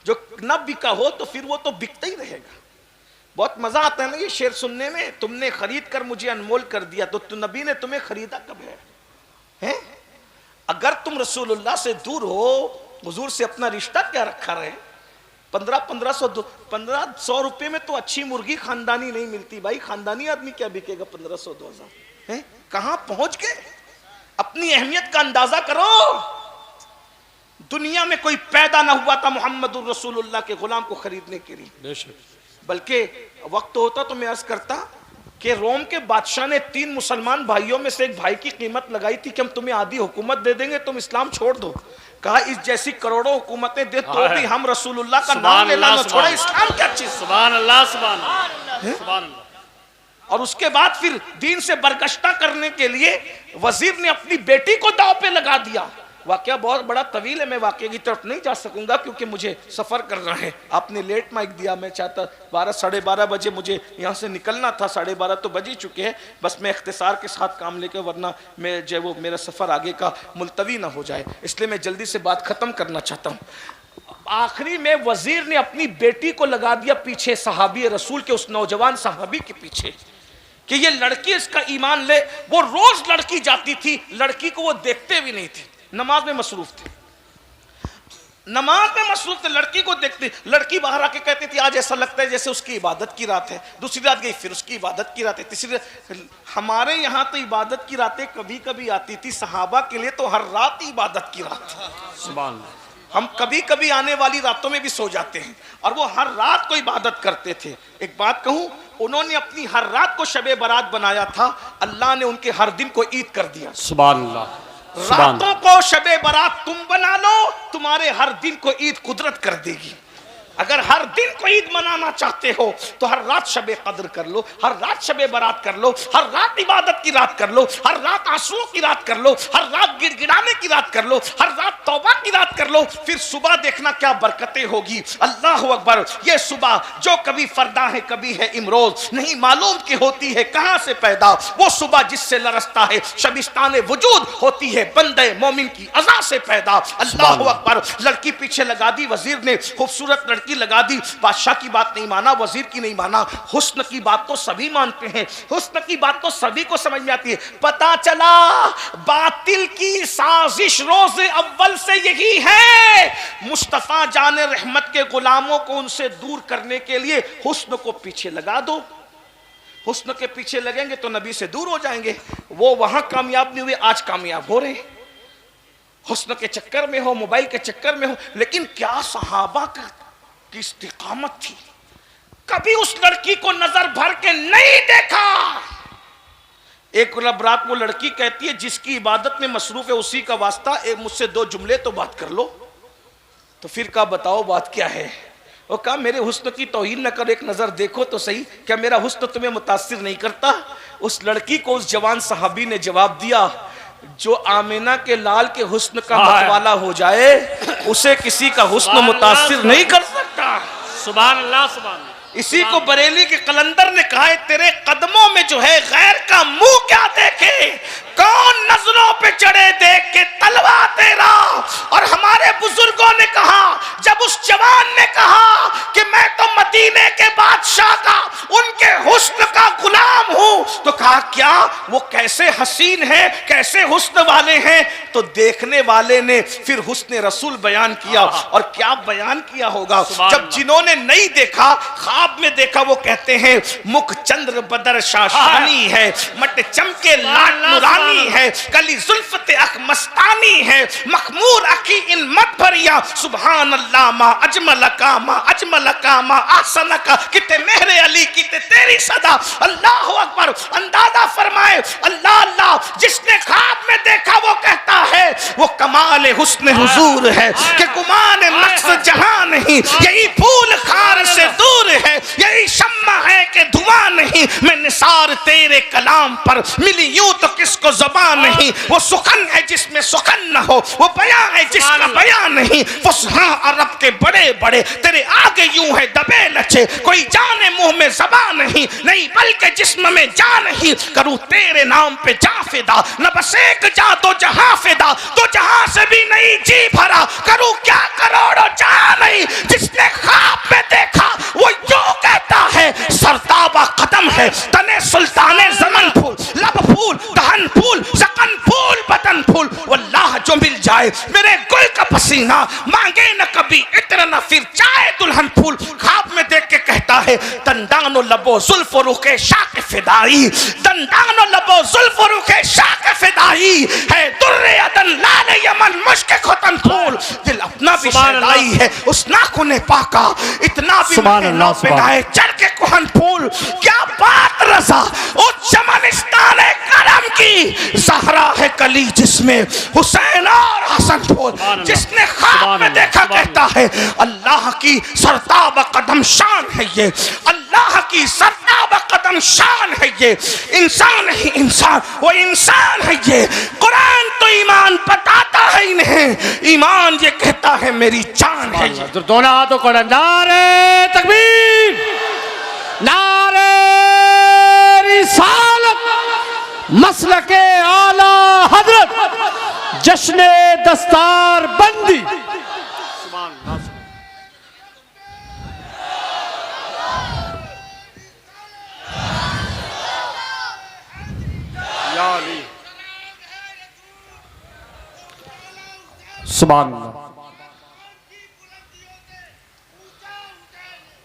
जो न बिका हो तो फिर वो तो बिकता ही रहेगा। बहुत मजा आता है ना ये शेर सुनने में, तुमने खरीद कर मुझे अनमोल कर दिया, तो नबी ने तुम्हें खरीदा कब है, हैं? अगर तुम रसूलुल्लाह से दूर हो, हुजूर से अपना रिश्ता क्या रखा रहे, 1500 रुपए में तो अच्छी मुर्गी खानदानी नहीं मिलती भाई। खानदानी आदमी क्या बिकेगा 1500 2 हज़ार? कहां पहुंच गए? अपनी अहमियत का अंदाजा करो। दुनिया में कोई पैदा ना हुआ था मोहम्मद रसूलुल्लाह के गुलाम को खरीदने के लिए। बल्कि वक्त होता तो मैं अर्ज करता कि रोम के बादशाह ने 3 मुसलमान भाइयों में से एक भाई की कीमत लगाई थी कि हम तुम्हें आधी हुकूमत दे देंगे, तुम इस्लाम छोड़ दो। कहा इस जैसी करोड़ों हुकूमतें दे तो भी हम रसूलुल्लाह का नाम लेना न छोड़ा। इस्लाम क्या चीज। सुभान अल्लाह, सुभान अल्लाह। और उसके बाद फिर दीन से बरगश्ता करने के लिए वजीर ने अपनी बेटी को दांव पे लगा दिया। वाकया बहुत बड़ा तवील है, मैं वाकये की तरफ नहीं जा सकूंगा क्योंकि मुझे सफ़र करना है। आपने लेट माइक दिया, मैं चाहता 12 साढ़े 12 बजे मुझे यहाँ से निकलना था, 12:30 तो बज ही चुके हैं। बस मैं इख्तिसार के साथ काम लेकर, वरना मैं जो वो मेरा सफ़र आगे का मुलतवी ना हो जाए, इसलिए मैं जल्दी से बात ख़त्म करना चाहता हूँ। आखिरी में वजीर ने अपनी बेटी को लगा दिया पीछे सहाबी रसूल के, उस नौजवान सहाबी के पीछे कि ये लड़की इसका ईमान ले। वो रोज लड़की जाती थी, लड़की को वो देखते भी नहीं थे, नमाज में मसरूफ थे, नमाज में मसरूफ थे, लड़की को देखते। लड़की बाहर आके कहती थी आज ऐसा लगता है जैसे उसकी इबादत की रात है। दूसरी रात गई फिर उसकी इबादत की रात है, तीसरी रात। हमारे यहाँ तो इबादत की रातें कभी कभी आती थी, सहाबा के लिए तो हर रात ही इबादत की रात है। सुभान अल्लाह। हम कभी कभी आने वाली रातों में भी सो जाते हैं और वो हर रात को इबादत करते थे। एक बात कहूँ, उन्होंने अपनी हर रात को शबे बारात बनाया था, अल्लाह ने उनके हर दिन को ईद कर दिया। सुभान अल्लाह। रातों को शबे बारात तुम बना लो, तुम्हारे हर दिन को ईद कुदरत कर देगी। अगर हर दिन को ईद मनाना चाहते हो तो हर रात शबे कद्र कर लो, हर रात शबे बारात कर लो, हर रात इबादत की रात कर लो, हर रात आंसुओं की रात कर लो, हर रात गिड़गिड़ाने की रात कर लो, हर रात तौबा की रात कर लो। फिर सुबह देखना क्या बरकतें होगी। अल्लाह अकबर। ये सुबह जो कभी फरदा है कभी है इमरोज, नहीं मालूम की होती है कहां से पैदा। वो सुबह जिससे लरसता है शबिस्तान वजूद, होती है बंदे मोमिन की अज़ा से पैदा। अल्लाह अकबर। लड़की पीछे लगा दी वजीर ने, खूबसूरत लड़की लगा दी। बादशाह की बात नहीं माना, वजीर की नहीं माना। हुस्न की बात तो सभी मानते हैं, हुस्न की बात तो सभी को समझ में आती है। पता चला बातिल की साजिश रोज अव्वल से यही है, मुस्तफा जाने रहमत के गुलामों को उनसे दूर करने के लिए हुस्न को पीछे लगा दो। हुस्न के पीछे लगेंगे तो नबी से दूर हो जाएंगे। वो वहां कामयाब नहीं हुए, आज कामयाब हो रहे। हुस्न के चक्कर में हो, मोबाइल के चक्कर में हो। लेकिन क्या सहाबा की इस्तिकामत थी, कभी उस लड़की को नजर भर के नहीं देखा। एक रात वो लड़की कहती है जिसकी इबादत में मसरूफ है उसी का वास्ता, मुझसे 2 जुमले तो बात कर लो। तो फिर कहा बताओ बात क्या है। वो कहा मेरे हुस्न की तौहीन न करो, एक नजर देखो तो सही, क्या मेरा हुस्न तुम्हें मुतासिर नहीं करता। उस लड़की को उस जवान सहाबी ने जवाब दिया, जो आमिना के लाल के हुस्न का मतवाला हो जाए उसे किसी का हुस्न मुतासिर नहीं कर सकता। सुभान अल्लाह, सुभान अल्लाह। इसी को बरेली के कलंदर ने कहा है, तेरे कदमों में जो है गैर का मुंह क्या देखे, कौन नजरों पे चढ़े देख के तलवा तेरा। और हमारे बुजुर्गों ने कहा, जब उस जवान ने कहा कि मैं तो मदीने के बादशाह का उनके हुस्न का गुलाम हूं, तो कहा क्या वो कैसे हसीन है, कैसे हुस्न वाले हैं। तो देखने वाले ने फिर हुस्न रसूल बयान किया। और क्या बयान किया होगा, जब जिन्होंने नहीं देखा ख्वाब में देखा, वो कहते हैं मुख चंद्र बदर शाशानी है, मट चमके लाट नुरानी है, कली जुल्फते अख मस्तानी है, मखमूर अखी इन मत भरिया। सुभान अल्लाह मा अजमल का मा अजमल का मा आसन का, किते मेहरे अली किते तेरी सदा। अल्लाह अकबर। अंदाजा फरमाए अल्लाह अल्लाह, जिसने ख्वाब में देखा वो कहता है वो कमाल हुस्न हुजूर है कि गुमान मकसद जहां नहीं, यही फूल खार से दूर है, यही शम्मा है कि धुआं नहीं। मैं निसार तेरे कलाम पर मिली यूं तो किसको ज़बान नहीं। वो सुखन है जिसमें सुखन न हो, वो बयां है जिसका बयां नहीं। फुसहा अरब के बड़े बड़े तेरे आगे यूं है दबे लचे, कोई जाने मुंह में ज़बान नहीं, नहीं बल्कि जिस्म में जान नहीं। करूं तेरे नाम पे जा फिदा, न बस एक जा तो जहां फिदा, तो जहां से भी नहीं जी भरा। करूं क्या करोड़ों जहां नहीं, जिसने ख्वाब में देखा वो यूं कहता है सरताबा कदम है तने सुल्ताने ज़मन फूल, लब फूल दहन फूल ज़कन फूल बदन फूल। वल्लाह जो मिल जाए मेरे गुल का पसीना, मांगे न कभी इत्र न फिर चाहे दुल्हन फूल। ख्वाब में देख के कहता है दंदानो लबो जुल्फ रुखे शाक फिदाई, दंदानो लबो जुल्फ रुखे शाक फिदाई है दुर्रे अदन लाल यमन मुश्क खुतन फूल। दिल अपना भी शहदाई है उस नाखुने पाका, इतना भी पिनाए चढ़ के कुहन फूल। क्या बात रज़ा उस चमनिस्तान करम की, ज़हरा है कली जिसमें हुसैन और हसन फूल। जिसने ख्वाब में देखा कहता है अल्लाह की सरताब कदम शान है ये, अल्लाह की सरताब कदम शान है ये। इंसान ही इंसान, वो इंसान है ये। कुरान तो ईमान बताता है इन्हें, ईमान ये कहता है मेरी जान है ये। दोनों हाथों को नारे तकबीर, नारे रिसालत, मसलके आला हजरत, जश्ने दस्तार बंदी। सुभान अल्लाह,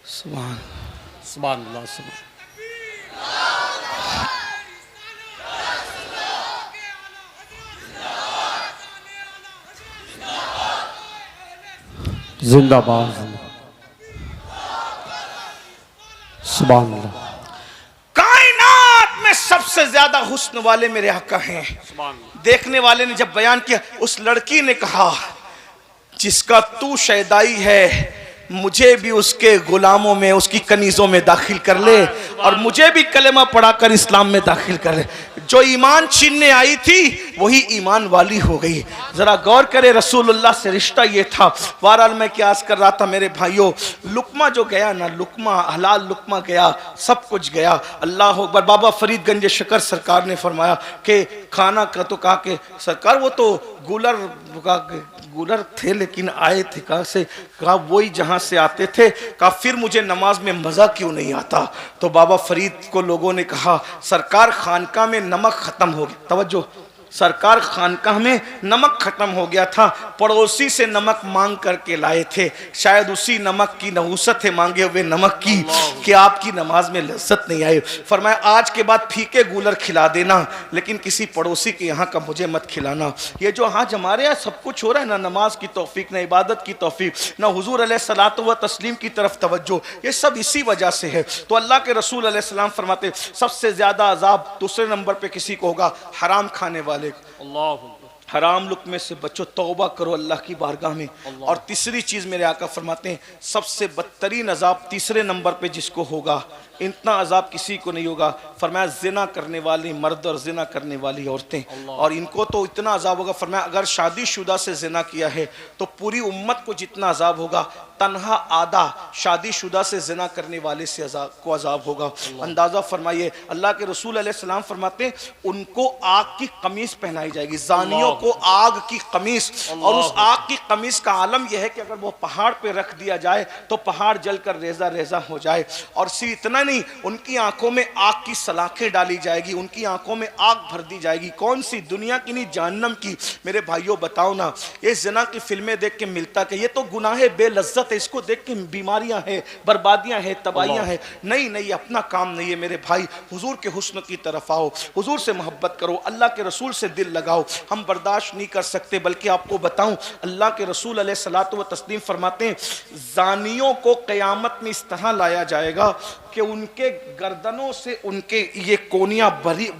सुभान सुभान अल्लाह, सुभान। जिंदाबाद, सुभान अल्लाह। कायनात में सबसे ज्यादा हुस्न वाले मेरे आका हैं। देखने वाले ने जब बयान किया, उस लड़की ने कहा जिसका तू शैदाई है मुझे भी उसके गुलामों में, उसकी कनीज़ों में दाखिल कर ले और मुझे भी कलेमा पढ़ाकर इस्लाम में दाखिल कर ले। जो ईमान छीनने आई थी वही ईमान वाली हो गई। ज़रा गौर करे, रसूलुल्लाह से रिश्ता ये था। बहरहाल मैं क्या अर्ज़ कर रहा था मेरे भाइयों, लुकमा जो गया ना, लुकमा हलाल लुकमा गया, सब कुछ गया। अल्लाह अकबर। बाबा फरीद गंज शकर सरकार ने फरमाया कि खाना का तो कहा कि सरकार वो तो गुलर थे लेकिन आए थे कहाँ से, कहा वही जहाँ से आते थे। कहा फिर मुझे नमाज में मज़ा क्यों नहीं आता। तो बाबा फरीद को लोगों ने कहा सरकार खानका में नमक ख़त्म हो गया। तवज्जो, सरकार खानकाह में नमक ख़त्म हो गया था, पड़ोसी से नमक मांग करके लाए थे। शायद उसी नमक की नहुसत है मांगे हुए नमक की कि आपकी नमाज में लज्जत नहीं आई। फरमाया आज के बाद फीके गूलर खिला देना लेकिन किसी पड़ोसी के यहाँ का मुझे मत खिलाना। ये जो आज हमारे यहाँ सब कुछ हो रहा है ना, नमाज की तौफीक, ना इबादत की तौफीक, ना हुजूर अलैहिस्सलातु व तस्लीम की तरफ तवज्जो, ये सब इसी वजह से है। तो अल्लाह के रसूल अलैहिस्सलाम फरमाते सबसे ज़्यादा अजाब दूसरे नंबर पर किसी को होगा, हराम खाने वाले। हराम लुक्मे से बचो, तौबा करो अल्लाह की बारगाह में। और तीसरी चीज़ मेरे आका फरमाते हैं सबसे बदतरीन अजाब तीसरे नंबर पे जिसको होगा, इतना अजाब किसी को नहीं होगा। फरमाया जिना करने वाली मर्द और जिना करने वाली औरतें, और इनको तो इतना अजाब होगा। फरमाया अगर शादीशुदा से जिना किया है तो पूरी उम्मत को जितना अजाब होगा, तन्हा आधा शादीशुदा से जिना करने वाले से अजाब होगा। अंदाज़ा फरमाइए, अल्लाह के रसूल अलैहिस्सलाम फरमाते हैं उनको आग की कमीज पहनाई जाएगी, जानियों को आग की कमीज। और उस आग की कमीज का आलम यह है कि अगर वो पहाड़ पे रख दिया जाए तो पहाड़ जलकर रेजा रेजा हो जाए। और सिर्फ इतना नहीं, उनकी आंखों में आग की सलाखें डाली जाएगी, उनकी आंखों में आग भर दी जाएगी। कौन सी? दुनिया की नहीं, जहन्नम की। मेरे भाइयों बताओ ना, ये ज़िना की फिल्में देख के मिलता कि ये तो गुनाह बेलज्जत है, इसको देख के बीमारियां हैं, बर्बादियां हैं, तबाहियां हैं। नहीं नहीं, अपना काम नहीं है मेरे भाई। हुजूर के हुस्न की तरफ आओ, हुजूर से मोहब्बत करो, अल्लाह के रसूल से दिल लगाओ। हम बर्दाश्त नहीं कर सकते। बल्कि आपको बताऊं, अल्लाह के रसूल अलैहिस्सलातु व तस्लीम फरमाते हैं जानियों को क़यामत में इस तरह लाया जाएगा कि उनके गर्दनों से उनके ये कोनियां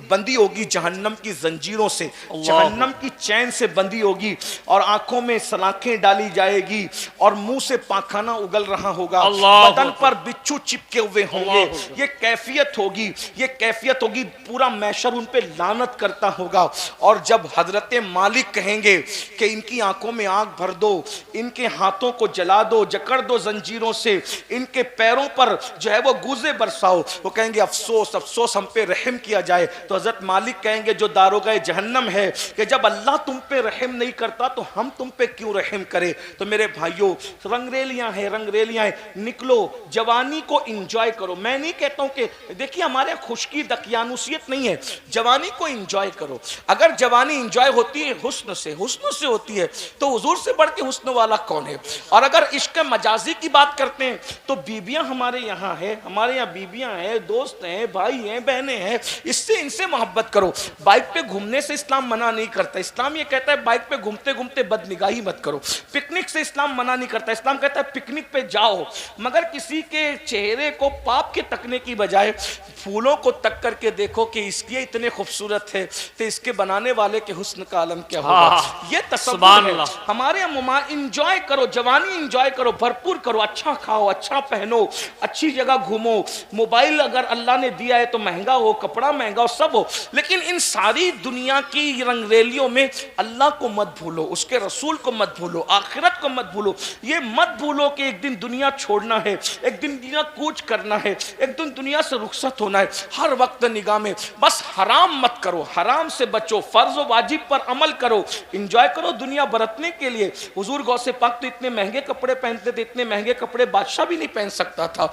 बंदी होगी जहन्नम की जंजीरों से, जहन्नम की चैन से बंदी होगी, और आंखों में सलाखें डाली जाएगी और मुंह से पाखाना उगल रहा होगा, बदन पर बिच्छू चिपके हुए होंगे। ये कैफियत होगी, ये कैफियत होगी, पूरा मैशर उन पे लानत करता होगा। और जब हजरत मालिक कहेंगे कि इनकी आंखों में आग भर दो, इनके हाथों को जला दो, जकड़ दो जंजीरों से, इनके पैरों पर जो है वो गूजे बरसाओ, वो कहेंगे अफसोस अफसोस हम पे रहम किया जाए। तो हजरत मालिक कहेंगे जो दारोगा जहन्नम है कि जब अल्लाह तुम पे रहम नहीं करता तो हम तुम पे क्यों रहम करे। तो मेरे भाइयों, रंगरेलियां हैं, रंगरेलियां हैं, निकलो, जवानी को इंजॉय करो। मैं नहीं कहता हूं कि देखिए हमारे खुशकी दकियानुसियत नहीं है, जवानी को इंजॉय करो। अगर जवानी इंजॉय होती है हुस्न से होती है तो हुजूर से बढ़ के हुस्न वाला कौन है। और अगर इश्क मजाजी की बात करते हैं तो बीबियां हमारे यहाँ है, हमारे यहाँ बीबियां हैं, दोस्त हैं, भाई हैं, बहनें हैं, इससे इनसे मोहब्बत करो। बाइक पे घूमने से इस्लाम मना नहीं करता, इस्लाम ये कहता है बाइक पे घूमते घूमते बदनिगाही मत करो। पिकनिक से इस्लाम मना नहीं करता, इस्लाम कहता है पिकनिक पे जाओ, मगर किसी के चेहरे को पाप के तकने की बजाय फूलों को तक करके देखो कि इसकी इतने खूबसूरत है तो इसके बनाने वाले के हुस्न का आलम क्या होगा। ये तसव्वुर है हमारे यहाँ। इंजॉय करो, जवानी इंजॉय करो, भरपूर करो, अच्छा खाओ, अच्छा पहनो, अच्छी जगह घूमो। मोबाइल अगर अल्लाह ने दिया है तो महंगा हो, कपड़ा महंगा हो, सब हो, लेकिन इन सारी दुनिया की रंगरेलियों में अल्लाह को मत भूलो, उसके रसूल को मत भूलो, आखिरत को मत भूलो। ये मत भूलो कि एक दिन दुनिया छोड़ना है, एक दिन दुनिया कूच करना है, एक दिन दुनिया से रुखसत होना है। हर वक्त निगाह में बस हराम मत करो, हराम से बचो, फर्ज व वाजिब पर अमल करो, इंजॉय करो दुनिया बरतने के लिए। हुजूर गौसे पाक तो इतने महंगे कपड़े पहनते थे, इतने महंगे कपड़े बादशाह भी नहीं पहन सकता था।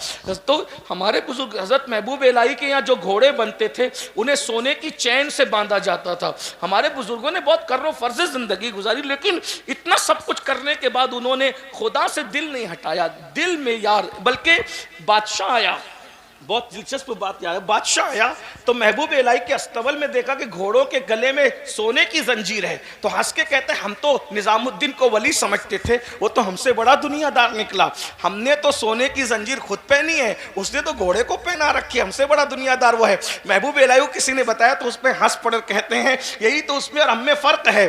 तो हमारे बुजुर्ग हजरत महबूब इलाही के यहाँ जो घोड़े बनते थे उन्हें सोने की चैन से बांधा जाता था। हमारे बुजुर्गों ने बहुत कर्रो फर्ज जिंदगी गुजारी, लेकिन इतना सब कुछ करने के बाद उन्होंने खुदा से दिल नहीं हटाया। दिल में यार, बल्कि बादशाह आया, बहुत दिलचस्प बात यार, बादशाह आया तो महबूब इलाही के अस्तबल में देखा कि घोड़ों के गले में सोने की जंजीर है, तो हंस के कहते हैं हम तो निजामुद्दीन को वली समझते थे, वो तो हमसे बड़ा दुनियादार निकला, हमने तो सोने की जंजीर खुद पहनी है, उसने तो घोड़े को पहना रखी, हमसे बड़ा दुनियादार वो है। महबूब इलाही को किसी ने बताया तो उसमें हंस पड़ कहते हैं यही तो उसमें और हमें फर्क है,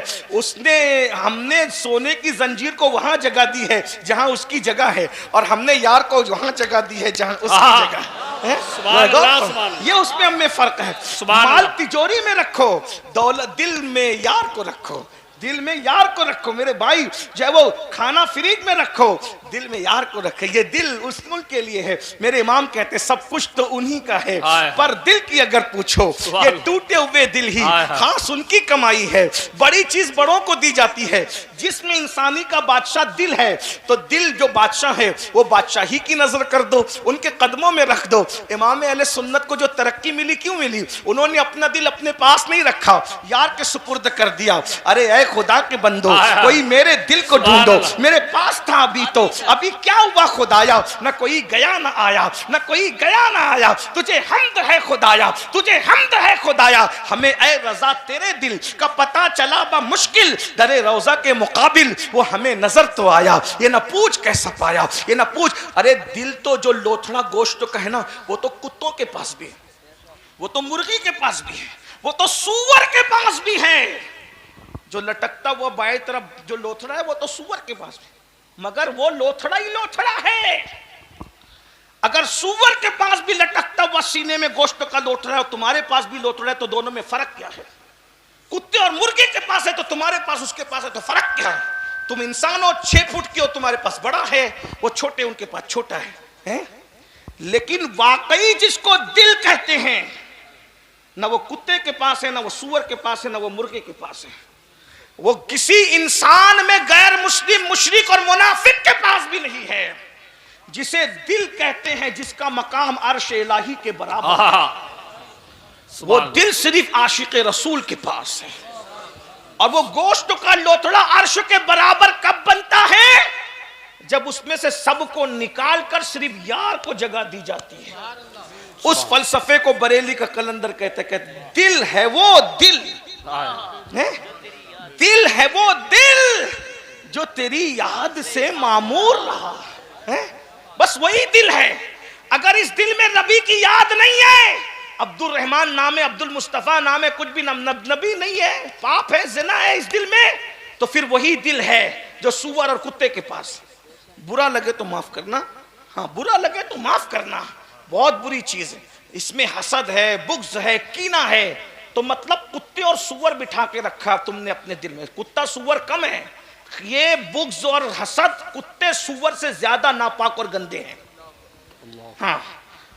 हमने सोने की जंजीर को वहां जगह दी है जहां उसकी जगह है, और हमने यार को वहां जगह दी है जहां उसकी जगह है। ये उसमें हमें फर्क है। माल तिजोरी में रखो, दौलत दिल में यार को रखो, दिल में यार को रखो मेरे भाई, चाहे वो खाना फ्रिज में रखो, दिल में यार को रखे। ये दिल उस मुल्क के लिए है। मेरे इमाम कहते सब कुछ तो उन्हीं का है, पर दिल की अगर पूछो ये टूटे हुए दिल ही खास उनकी कमाई है। बड़ी चीज बड़ों को दी जाती है, जिसमें इंसानी का बादशाह दिल है, तो दिल जो बादशाह है वो बादशाही की नजर कर दो, उनके कदमों में रख दो। इमाम अहले सुन्नत को जो तरक्की मिली क्यों मिली? उन्होंने अपना दिल अपने पास नहीं रखा, यार के सुपुर्द कर दिया। अरे ऐ खुदा के बंदो, कोई मेरे दिल को ढूंढो, मेरे पास था अभी तो, अभी क्या हुआ खुदाया, न कोई गया न आया, न कोई गया न आया, तुझे हम्द है खुदाया, तुझे हम्द है खुदाया। हमें ऐ रजा तेरे दिल का पता चला बा मुश्किल, दरे रोजा के मुकाबिल वो हमें नजर तो आया, ये न पूछ कैसा पाया, ये न पूछ। अरे दिल तो जो लोथड़ा गोश्त का है ना, वो तो कुत्तों के पास भी है, वो तो मुर्गी के पास भी है, वो तो सूअर के पास भी है। जो लटकता हुआ बाएं तरफ जो लोथड़ा है वो तो सूअर के पास भी, मगर वो लोथड़ा ही लोथड़ा है। अगर सूअर के पास भी लटकता हुआ सीने में गोश्त का लोथड़ा है और तुम्हारे पास भी लोथड़ा है, तो दोनों में फर्क क्या है? कुत्ते और मुर्गे के पास है तो तुम्हारे पास उसके पास है तो फर्क क्या है? तुम इंसान हो 6 फुट के हो, तुम्हारे पास बड़ा है, वो छोटे उनके पास छोटा है? लेकिन वाकई जिसको दिल कहते हैं, ना वो कुत्ते के पास है, ना वो सूअर के पास है, ना वो मुर्गे के पास है। वो किसी इंसान में गैर मुस्लिम, मुशरिक और मुनाफिक के पास भी नहीं है। जिसे दिल कहते हैं, जिसका मकाम अर्श इलाही के बराबर है, वो दिल सिर्फ आशिक रसूल के पास है। और वो गोश्त का लोथड़ा अर्श के बराबर कब बनता है? जब उसमें से सबको निकाल कर सिर्फ यार को जगह दी जाती है। उस फलसफे को बरेली का कलंदर कहते दिल है वो दिल है, दिल है वो दिल जो तेरी याद से मामूर रहा है, बस वही दिल है। अगर इस दिल में नबी की याद नहीं है, अब्दुल रहमान नाम है, अब्दुल मुस्तफा नाम है, कुछ भी नबी नहीं है, पाप है, जिना है इस दिल में, तो फिर वही दिल है जो सूअर और कुत्ते के पास। बुरा लगे तो माफ करना, हाँ बुरा लगे तो माफ करना, बहुत बुरी चीज है। इसमें हसद है, बुग़्ज़ है, कीना है, तो मतलब कुत्ते और सूअर बिठा के रखा तुमने अपने दिल में। कुत्ता सूअर कम है, ये बुग़्ज़ और हसद कुत्ते सूअर से ज्यादा नापाक और गंदे हैं। हाँ,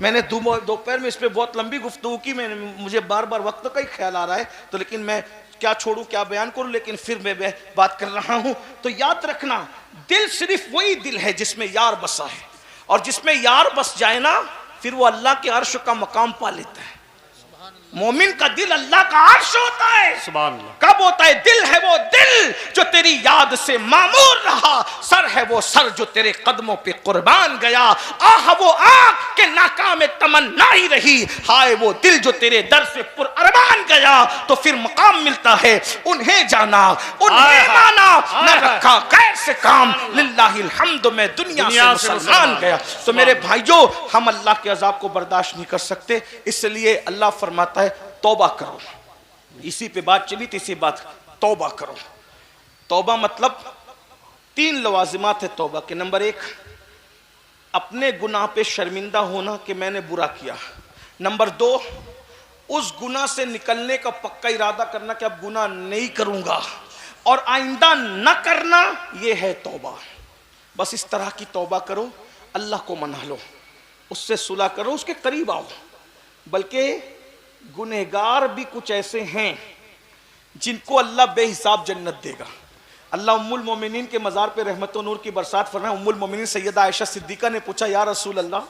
मैंने दोपहर में इस पे बहुत लंबी गुफ्तगू की, मैंने मुझे बार बार वक्त का ही ख्याल आ रहा है, तो लेकिन मैं क्या छोड़ूं क्या बयान करूं, लेकिन फिर मैं बात कर रहा हूं। तो याद रखना, दिल सिर्फ वही दिल है जिसमें यार बसा है, और जिसमें यार बस जाए ना, फिर वो अल्लाह के अर्श का मकाम पा लेता है। मोमिन का दिल अल्लाह का अर्श होता है। सुभान अल्लाह। कब होता है? दिल है वो दिल जो तेरी याद से मामूर रहा, सर है वो सर जो तेरे कदमों पे कुर्बान गया, आह वो आँख के नाकाम तमन्ना ही रही, हाय वो दिल जो तेरे दर से पुरअरमान गया। तो फिर मकाम मिलता है, उन्हें जाना, उन्हें माना, न रखा गैर से काम, लिल्लाहिल हम्द में दुनिया से मुसलमान गया। तो मेरे भाइयों, हम अल्लाह के अजाब को बर्दाश्त नहीं कर सकते, इसलिए अल्लाह फरमाता है तौबा करो। इसी पे बात चली थी, इसी बात, तौबा करो। तौबा मतलब 3 लवाजिमात है तौबा के। नंबर 1, अपने गुनाह पे शर्मिंदा होना कि मैंने बुरा किया। नंबर 2, उस गुनाह से निकलने का पक्का इरादा करना कि अब गुनाह नहीं करूंगा और आइंदा न करना, यह है तौबा। बस इस तरह की तौबा करो, अल्लाह को मना लो, उससे सुलह करो, उसके करीब आओ। बल्कि गुनहगार भी कुछ ऐसे हैं जिनको अल्लाह बेहिसाब जन्नत देगा। अल्लाह उम्मुल मोमिनीन के मज़ार पे रहमत व नूर की बरसात फरमाए। उम्मुल मोमिनीन सैयदा आयशा सिद्दीका ने पूछा, या रसूल अल्लाह,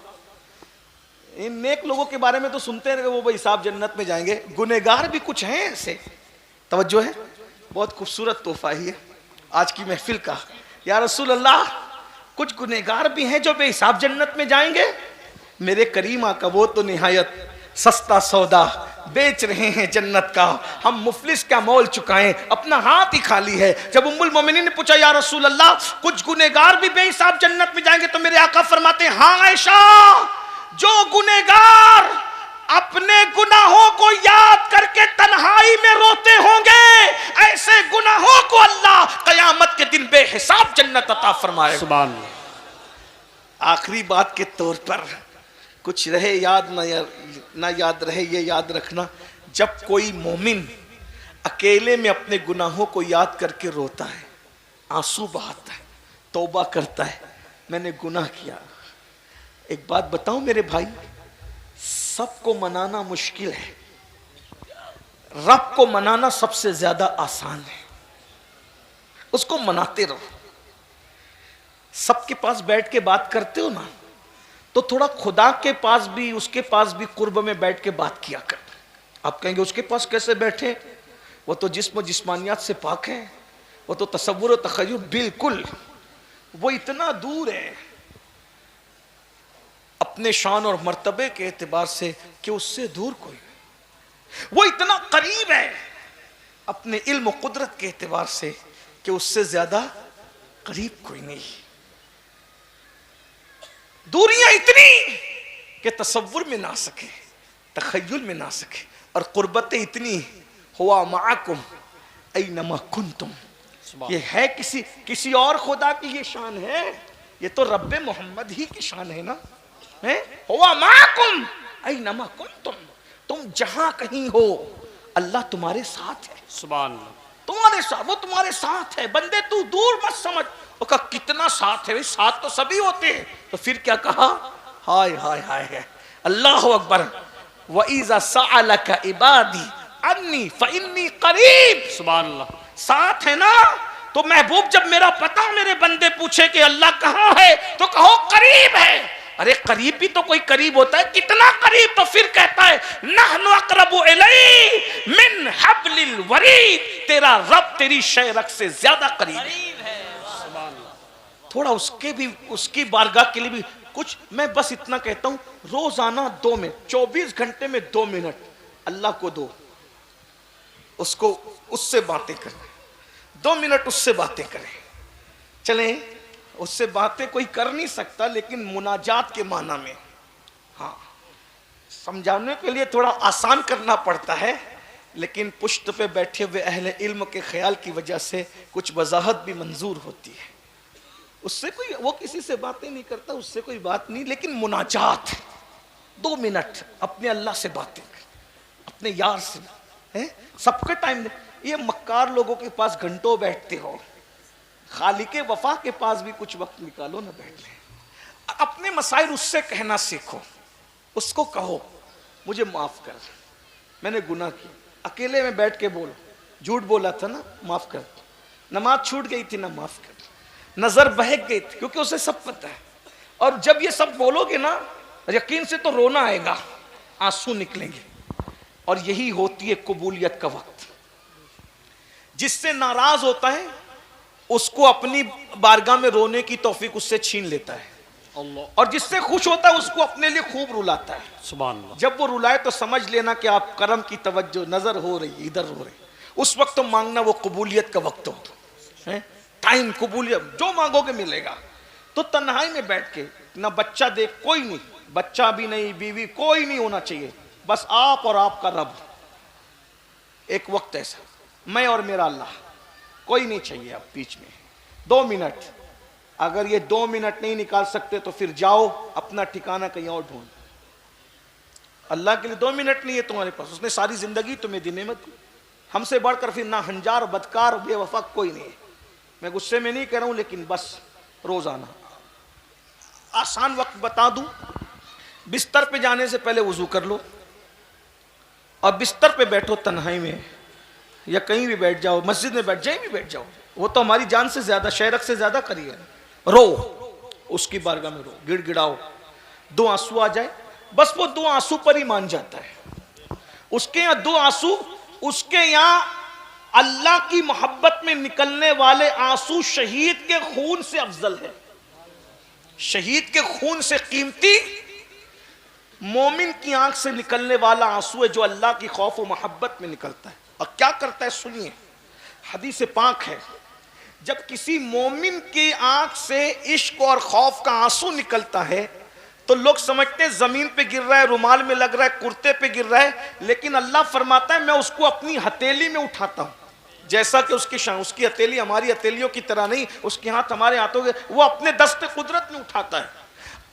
इन नेक लोगों के बारे में तो सुनते हैं वो बेहिसाब जन्नत में जाएंगे, गुनहगार भी कुछ हैं ऐसे? तवज्जो है, बहुत खूबसूरत तोहफा ही है आज की महफिल का। या रसूल अल्लाह, कुछ गुनहगार भी हैं जो बेहिसाब जन्नत में जाएंगे? मेरे करीम आका वो तो निहायत सस्ता सौदा बेच रहे हैं जन्नत का, हम मुफलिस क्या मोल चुकाएं, अपना हाथ ही खाली है। जब उम्मुल मोमिनीन ने पूछा, या रसूल अल्लाह, कुछ गुनहगार भी बेहिसाब जन्नत में जाएंगे? तो मेरे आका फरमाते हैं, हाँ आयशा, जो गुनहगार अपने गुनाहों को याद करके तन्हाई में रोते होंगे, ऐसे गुनाहों को अल्लाह कयामत के दिन बेहिसाब जन्नत अता फरमाएगा। सुभान अल्लाह। आखिरी बात के तौर पर, कुछ रहे याद ना याद रहे, ये याद रखना, जब कोई मोमिन अकेले में अपने गुनाहों को याद करके रोता है, आंसू बहाता है, तौबा करता है, मैंने गुनाह किया। एक बात बताऊं मेरे भाई, सबको मनाना मुश्किल है, रब को मनाना सबसे ज्यादा आसान है। उसको मनाते रहो। सबके पास बैठ के बात करते हो ना, तो थोड़ा खुदा के पास भी, उसके पास भी कुर्ब में बैठ के बात किया कर। आप कहेंगे उसके पास कैसे बैठे, वो तो जिस्म जिस्मानियात से पाक है, वो तो तसव्वुर और तखय्युल बिल्कुल, वो इतना दूर है अपने शान और मर्तबे के एतबार से कि उससे दूर कोई नहीं। वो इतना करीब है अपने इल्म कुदरत के एतबार से कि उससे ज्यादा करीब कोई नहीं। दूरियां इतनी कि तसव्वुर में ना सके, तखय्युल में ना सके, और कुर्बतें इतनी, हुआ माअकुम ऐनमा कुंतुम, ये है किसी और खुदा की ये शान है, ये तो रब्बे मोहम्मद ही की शान है ना, है हुआ माअकुम ऐनमा कुंतुम, तुम जहां कहीं हो अल्लाह तुम्हारे साथ है। सुभान अल्लाह। तुम्हारे साथ, वो तुम्हारे साथ है। बंदे तू दूर मत समझ, वो कहा कितना साथ है, साथ तो सभी होते हैं। तो फिर क्या कहा, हाय हाय हाय, अल्लाह अकबर, व इज़ा सअलका इबादी अन्नी फइन्नी करीब। सुभान अल्लाह। साथ है ना, तो महबूब जब मेरा पता मेरे बंदे पूछे कि अल्लाह कहाँ है, तो कहो करीब है। अरे करीब भी तो कोई करीब होता है, कितना करीब? तो फिर कहता है नहनु अक़रबु इलैहि मिन हब्लिल वरीद, तेरा रब तेरी शहरक से ज्यादा करीब है। थोड़ा उसके भी, उसकी बारगाह के लिए भी कुछ, मैं बस इतना कहता हूं, रोजाना 2 मिनट, 24 घंटे में 2 मिनट अल्लाह को दो, उसको, उससे बातें करें, 2 मिनट उससे बातें करें। चलें, उससे बातें कोई कर नहीं सकता, लेकिन मुनाजात के माना में हाँ, समझाने के लिए थोड़ा आसान करना पड़ता है, लेकिन पुश्त पे बैठे हुए अहले इल्म के ख्याल की वजह से कुछ वजाहत भी मंजूर होती है। उससे कोई, वो किसी से बातें नहीं करता, उससे कोई बात नहीं, लेकिन मुनाजात 2 मिनट अपने अल्लाह से बातें, अपने यार से है, सबके टाइम। ये मक्कार लोगों के पास घंटों बैठते हो, खालिके वफा के पास भी कुछ वक्त निकालो ना बैठने। अपने मसाइल उससे कहना सीखो, उसको कहो मुझे माफ कर, मैंने गुनाह किया। अकेले में बैठ के बोलो, झूठ बोला था ना, माफ कर, नमाज छूट गई थी ना, माफ कर, नजर बहक गई थी, क्योंकि उसे सब पता है। और जब ये सब बोलोगे ना, यकीन से तो रोना आएगा, आंसू निकलेंगे, और यही होती है कबूलियत का वक्त। जिससे नाराज होता है उसको अपनी बारगाह में रोने की तौफीक उससे छीन लेता है, और जिससे खुश होता है उसको अपने लिए खूब रुलाता है। सुभान अल्लाह। जब वो रुलाए तो समझ लेना कि आप करम की तवज्जो नजर हो रही, इधर हो रही। उस वक्त तो मांगना वो कबूलियत का वक्त हो है, टाइम कबूलियत, जो मांगोगे मिलेगा। तो तन्हाई में बैठ के, ना बच्चा देख, कोई नहीं, बच्चा भी नहीं, बीवी कोई नहीं होना चाहिए, बस आप और आपका रब। एक वक्त ऐसा, मैं और मेरा अल्लाह, कोई नहीं चाहिए अब बीच में। 2 मिनट, अगर ये 2 मिनट नहीं निकाल सकते तो फिर जाओ अपना ठिकाना कहीं और ढूंढ। अल्लाह के लिए 2 मिनट नहीं है तुम्हारे पास, उसने सारी जिंदगी तुम्हें दी नेमत दी। हमसे बढ़कर फिर ना हंजार, बदकार, बेवफा कोई नहीं है। मैं गुस्से में नहीं कह रहा हूं, लेकिन बस रोजाना आसान वक्त बता दूं, बिस्तर पे जाने से पहले वुजू कर लो, और बिस्तर पे बैठो तन्हाई में, या कहीं भी बैठ जाओ, मस्जिद में बैठ जाए भी बैठ जाओ, वो तो हमारी जान से ज्यादा, शहरक से ज्यादा करीब है। रो, उसकी बारगाह में रो, गिड़गिड़ाओ, 2 आंसू आ जाए, बस वो 2 आंसू पर ही मान जाता है। उसके यहाँ 2 आंसू, उसके यहाँ अल्लाह की मोहब्बत में निकलने वाले आंसू शहीद के खून से अफजल है। शहीद के खून से कीमती मोमिन की आंख से निकलने वाला आंसू है जो अल्लाह की खौफ और मोहब्बत में निकलता है। और क्या करता है सुनिए, हदीस पाक है, जब किसी मोमिन की आंख से इश्क और खौफ का आंसू निकलता है तो लोग समझते हैं जमीन पे गिर रहा है, रुमाल में लग रहा है, कुर्ते पे गिर रहा है, लेकिन अल्लाह फरमाता है मैं उसको अपनी हथेली में उठाता हूं। जैसा कि उसकी हथेली हमारी हथेलियों की तरह नहीं, उसके हाथ हमारे हाथों के, वो अपने दस्ते कुदरत में उठाता है,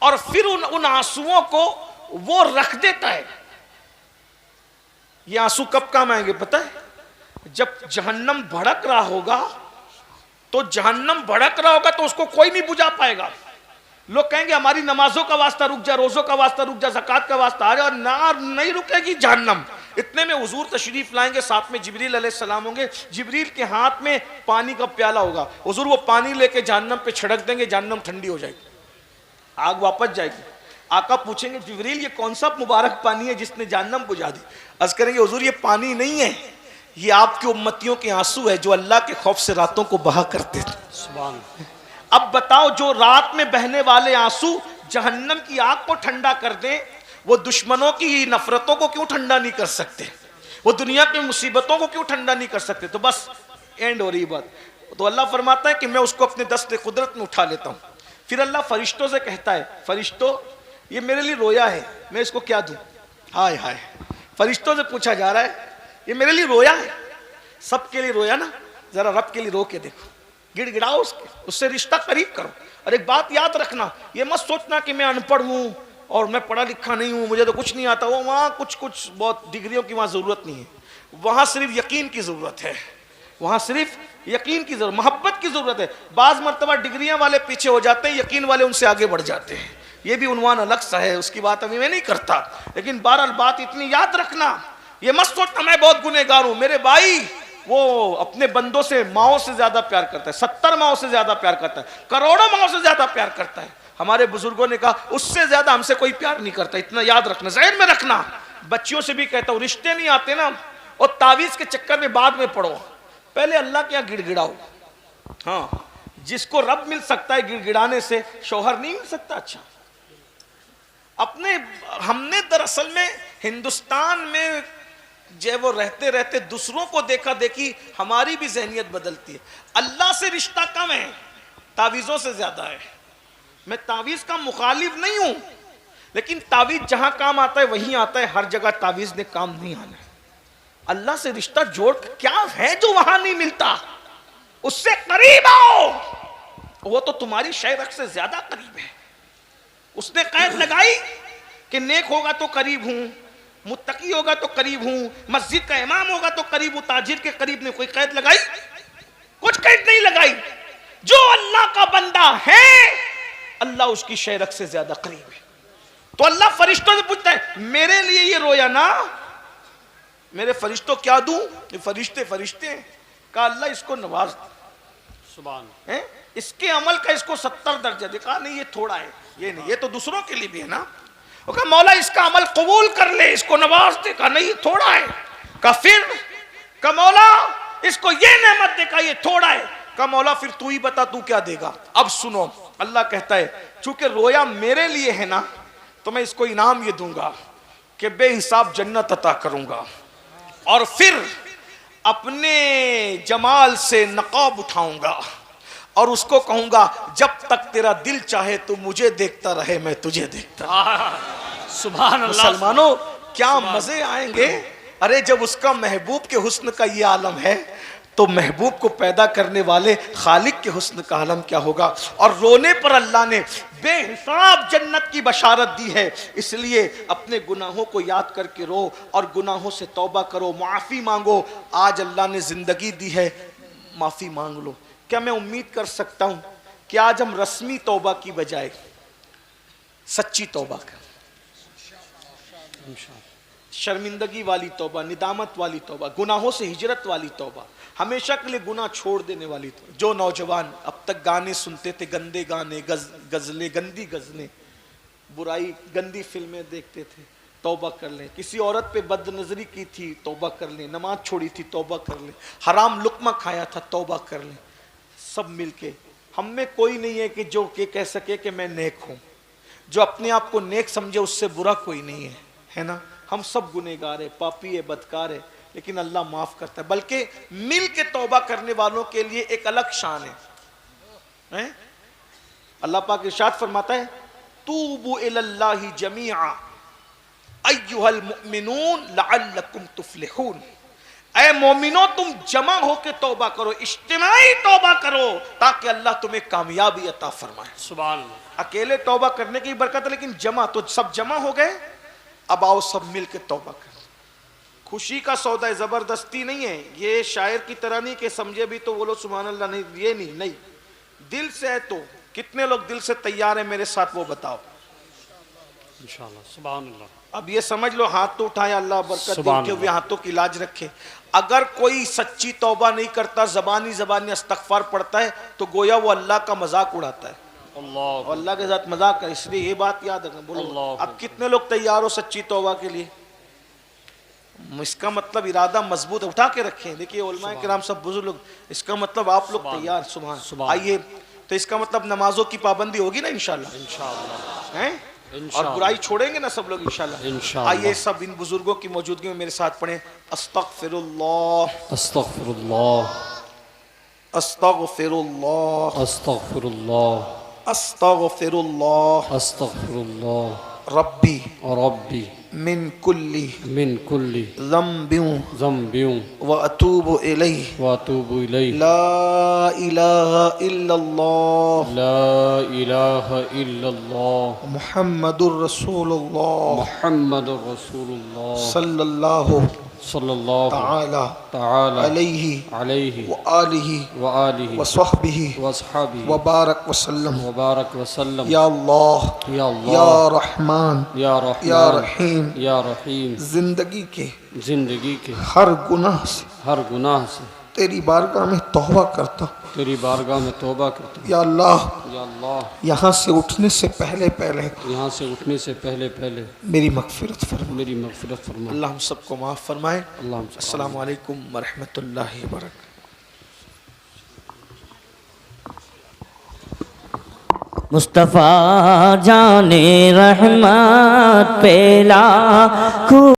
और फिर उन आंसुओं को वो रख देता है। ये आंसू कब काम आएंगे पता है? जब जहन्नम भड़क रहा होगा, तो जहन्नम भड़क रहा होगा तो उसको कोई नहीं बुझा पाएगा। लोग कहेंगे हमारी नमाजों का वास्ता रुक जा, रोजों का वास्ता रुक जा, ज़कात का वास्ता आ जा, और ना नहीं रुकेगी जहन्नम। इतने में हुजूर तशरीफ लाएंगे, साथ में जिब्रील अलैहिस्सलाम होंगे, जिब्रील के हाथ में पानी का प्याला होगा, हुजूर वो पानी लेके जहन्नम पे छिड़क देंगे, जहन्नम ठंडी हो जाएगी, आग वापस जाएगी। आका पूछेंगे जिब्रील ये कौन सा मुबारक पानी है जिसने जहन्नम बुझा दी? अर्ज करेंगे हुजूर ये पानी नहीं है, ये आपकी उम्मतियों के आंसू है जो अल्लाह के खौफ से रातों को बहा करते थे। सुभान। अब बताओ, जो रात में बहने वाले आंसू जहन्नम की आग को ठंडा कर दें, वो दुश्मनों की नफरतों को क्यों ठंडा नहीं कर सकते? वो दुनिया की मुसीबतों को क्यों ठंडा नहीं कर सकते? तो बस एंड हो रही बात। तो अल्लाह फरमाता है कि मैं उसको अपने दस्ते कुदरत में उठा लेता हूँ। फिर अल्लाह फरिश्तों से कहता है, फरिश्तों ये मेरे लिए रोया है, मैं इसको क्या दूं? हाय हाय, फरिश्तों से पूछा जा रहा है ये मेरे लिए रोया है, सबके लिए रोया ना, जरा रब के लिए रो के देखो, गिड़गिड़ाओ उससे रिश्ता करीब करो। और एक बात याद रखना, ये मत सोचना कि मैं अनपढ़ हूँ और मैं पढ़ा लिखा नहीं हूँ, मुझे तो कुछ नहीं आता। वो वहाँ कुछ बहुत डिग्रियों की वहाँ ज़रूरत नहीं है, वहाँ सिर्फ यकीन की ज़रूरत है, वहाँ सिर्फ यकीन की ज़रूरत, मोहब्बत की ज़रूरत है। बाज़ मरतबा डिग्रियाँ वाले पीछे हो जाते हैं, यकीन वाले उनसे आगे बढ़ जाते हैं। ये भी उन्वान अलग सा है, उसकी बात अभी मैं नहीं करता, लेकिन बहरहाल बात इतनी याद रखना, ये मत सोचना मैं बहुत गुनहगार हूँ। मेरे भाई वो अपने बंदों से माओं से ज्यादा प्यार करता है, 70 माओं से ज्यादा प्यार करता है, करोड़ों माओं से ज्यादा प्यार करता है। हमारे बुजुर्गों ने कहा उससे ज्यादा हमसे कोई प्यार नहीं करता, इतना याद रखना, ज़हन में रखना। बच्चियों से भी कहता हूँ, रिश्ते नहीं आते ना और तावीज के चक्कर में बाद में पड़ो, पहले अल्लाह के यहाँ गिड़गिड़ाओ। हाँ, जिसको रब मिल सकता है गिड़गिड़ाने से, शौहर नहीं मिल सकता। अच्छा, हमने दरअसल में हिंदुस्तान में जो वो रहते रहते दूसरों को देखा देखी हमारी भी ज़हनियत बदलती है। अल्लाह से रिश्ता कम है, तावीज़ों से ज़्यादा है। मैं तावीज़ का मुखालिफ नहीं हूँ, लेकिन तावीज जहां काम आता है वहीं आता है, हर जगह तावीज ने काम नहीं आना। अल्लाह से रिश्ता जोड़ क्या है जो वहां नहीं मिलता, उससे करीब आओ, वो तो तुम्हारी शहरत से ज्यादा करीब है। उसने कैद लगाई कि नेक होगा तो करीब हूं, मुत्तकी होगा तो करीब हूं, मस्जिद का इमाम होगा तो करीब हूं, ताजिर के करीब ने कोई कैद लगाई? कुछ कैद नहीं लगाई। जो अल्लाह का बंदा है अल्लाह उसकी शहरत से ज्यादा करीब है। तो अल्लाह फरिश्तों से पूछता है मेरे लिए ये रोया ना, मेरे फरिश्तों क्या दूं? ये फरिश्ते फरिश्ते हैं। कहा अल्लाह इसको नवाज, सुभान है इसके अमल का इसको 70 दर्जा। देखा नहीं ये थोड़ा है, ये नहीं, ये तो दूसरों के लिए भी है ना। वो कहा मौला इसका अमल कबूल कर ले, इसको नवाज दे। कहा नहीं ये थोड़ा है। कहा फिर? कहा मौला इसको ये नेमत दे। कहा ये थोड़ा है। कहा मौला फिर तू ही बता तू क्या देगा। अब सुनो, अल्लाह कहता है चूंकि रोया मेरे लिए है ना तो मैं इसको इनाम ये दूंगा कि बेहिसाब जन्नत अता करूंगा, और फिर अपने जमाल से नकाब उठाऊंगा और उसको कहूंगा जब तक तेरा दिल चाहे तू मुझे देखता रहे मैं तुझे देखता। सुभान अल्लाह। मुसलमानों क्या मजे आएंगे। अरे जब उसका महबूब के हुस्न का ये आलम है तो महबूब को पैदा करने वाले खालिक के हुस्न का आलम क्या होगा। और रोने पर अल्लाह ने बेहिसाब जन्नत की बशारत दी है। इसलिए अपने गुनाहों को याद करके रो और गुनाहों से तौबा करो, माफ़ी मांगो। आज अल्लाह ने ज़िंदगी दी है, माफ़ी मांग लो। क्या मैं उम्मीद कर सकता हूँ कि आज हम रस्मी तौबा की बजाय सच्ची तौबा करें, शर्मिंदगी वाली तौबा, निदामत वाली तौबा, गुनाहों से हिजरत वाली तौबा, हमेशा के लिए गुनाह छोड़ देने वाली तौबा। जो नौजवान अब तक गाने सुनते थे, गंदे गाने, गजलें, गंदी गजलें, बुराई, गंदी फिल्में देखते थे, तौबा कर लें। किसी औरत पे बदनजरी की थी, तौबा कर लें। नमाज छोड़ी थी, तौबा कर लें। हराम लुक्मा खाया था, तौबा कर लें। सब मिलके, हम में कोई नहीं है कि जो के कह सके कि मैं नेक हूं। जो अपने आप को नेक समझे उससे बुरा कोई नहीं है, है ना। हम सब गुनहगार है, पापी है, बदकार है, लेकिन अल्लाह माफ करता है। बल्कि मिल के तौबा करने वालों के लिए एक अलग शान है? अल्लाह पाक इरशाद फरमाता है तूबू इलल्लाहि जमीआ अय्युहल मुमिनून लअल्लकुम तुफ्लिहून। ऐ मोमिनो तुम जमा होके तौबा करो, इज्तिमाई तौबा करो, ताकि अल्लाह तुम्हें कामयाबी अता फरमाए। सुभान अल्लाह। अकेले तौबा करने की बरकत है, लेकिन जमा तो सब जमा हो गए। अब आओ सब मिल के तौबा कर। खुशी का सौदा है, जबरदस्ती नहीं है। ये शायर की तरह नहीं कि समझे भी तो बोलो सुभान अल्लाह, नहीं, ये नहीं, दिल से है। तो कितने लोग दिल से तैयार है मेरे साथ, वो बताओ इंशाअल्लाह। सुभान अल्लाह। अब ये समझ लो, हाथ तो उठाए, अल्लाह बरकत दे, उनके हुए हाथों की लाज रखे। अगर कोई सच्ची तौबा नहीं करता, जबानी इस्तगफार पढ़ता है, तो गोया वो अल्लाह का मजाक उड़ाता है, अल्लाह के साथ मजाक कर। इसलिए ये बात याद रखना। बोलो अब कितने लोग तैयार हो सच्ची तौबा के लिए? इसका मतलब इरादा मजबूत उठा के रखें। देखिए उलमाए किराम सब बुजुर्ग लोग, इसका मतलब आप लोग तैयार। सुभान। आइए, तो इसका मतलब नमाजों की पाबंदी होगी ना इंशाल्लाह, हैं? और बुराई छोड़ेंगे ना सब लोग इंशाल्लाह। आइए सब इन बुजुर्गों की मौजूदगी में मेरे साथ पढ़ें अस्तगफिरुल्लाह अस्तगफिरुल्लाह अस्तगफिरुल्लाह अस्तगफिरुल्लाह अस्तगफिरुल्लाह अस्तगफिरुल्लाह रब्बी रब्बी मिन कुल्ली ज़म्बियों व अतूबु इलैहि व अतूबु इलैहि ला इलाहा इल्लल्लाह ला इलाहा इल्लल्लाह मुहम्मदुर रसूलुल्लाह मुहम्मदुर रसूलुल्लाह सल्लल्लाहु ताला अलैहि व आलिहि व सहबिहि व बारक वसल्लम। या अल्लाह या रहमान या रहीम, जिंदगी के हर गुनाह से तेरी बारगाह में तौबा करता हूँ। या अल्लाह यहाँ से उठने से पहले मेरी मगफिरत फरमा। अल्लाह हम सबको माफ़ फरमाए। अस्सलामु अलैकुम व रहमतुल्लाहि व बरकातहू। मुस्तफ़ा जाने रहमत पेला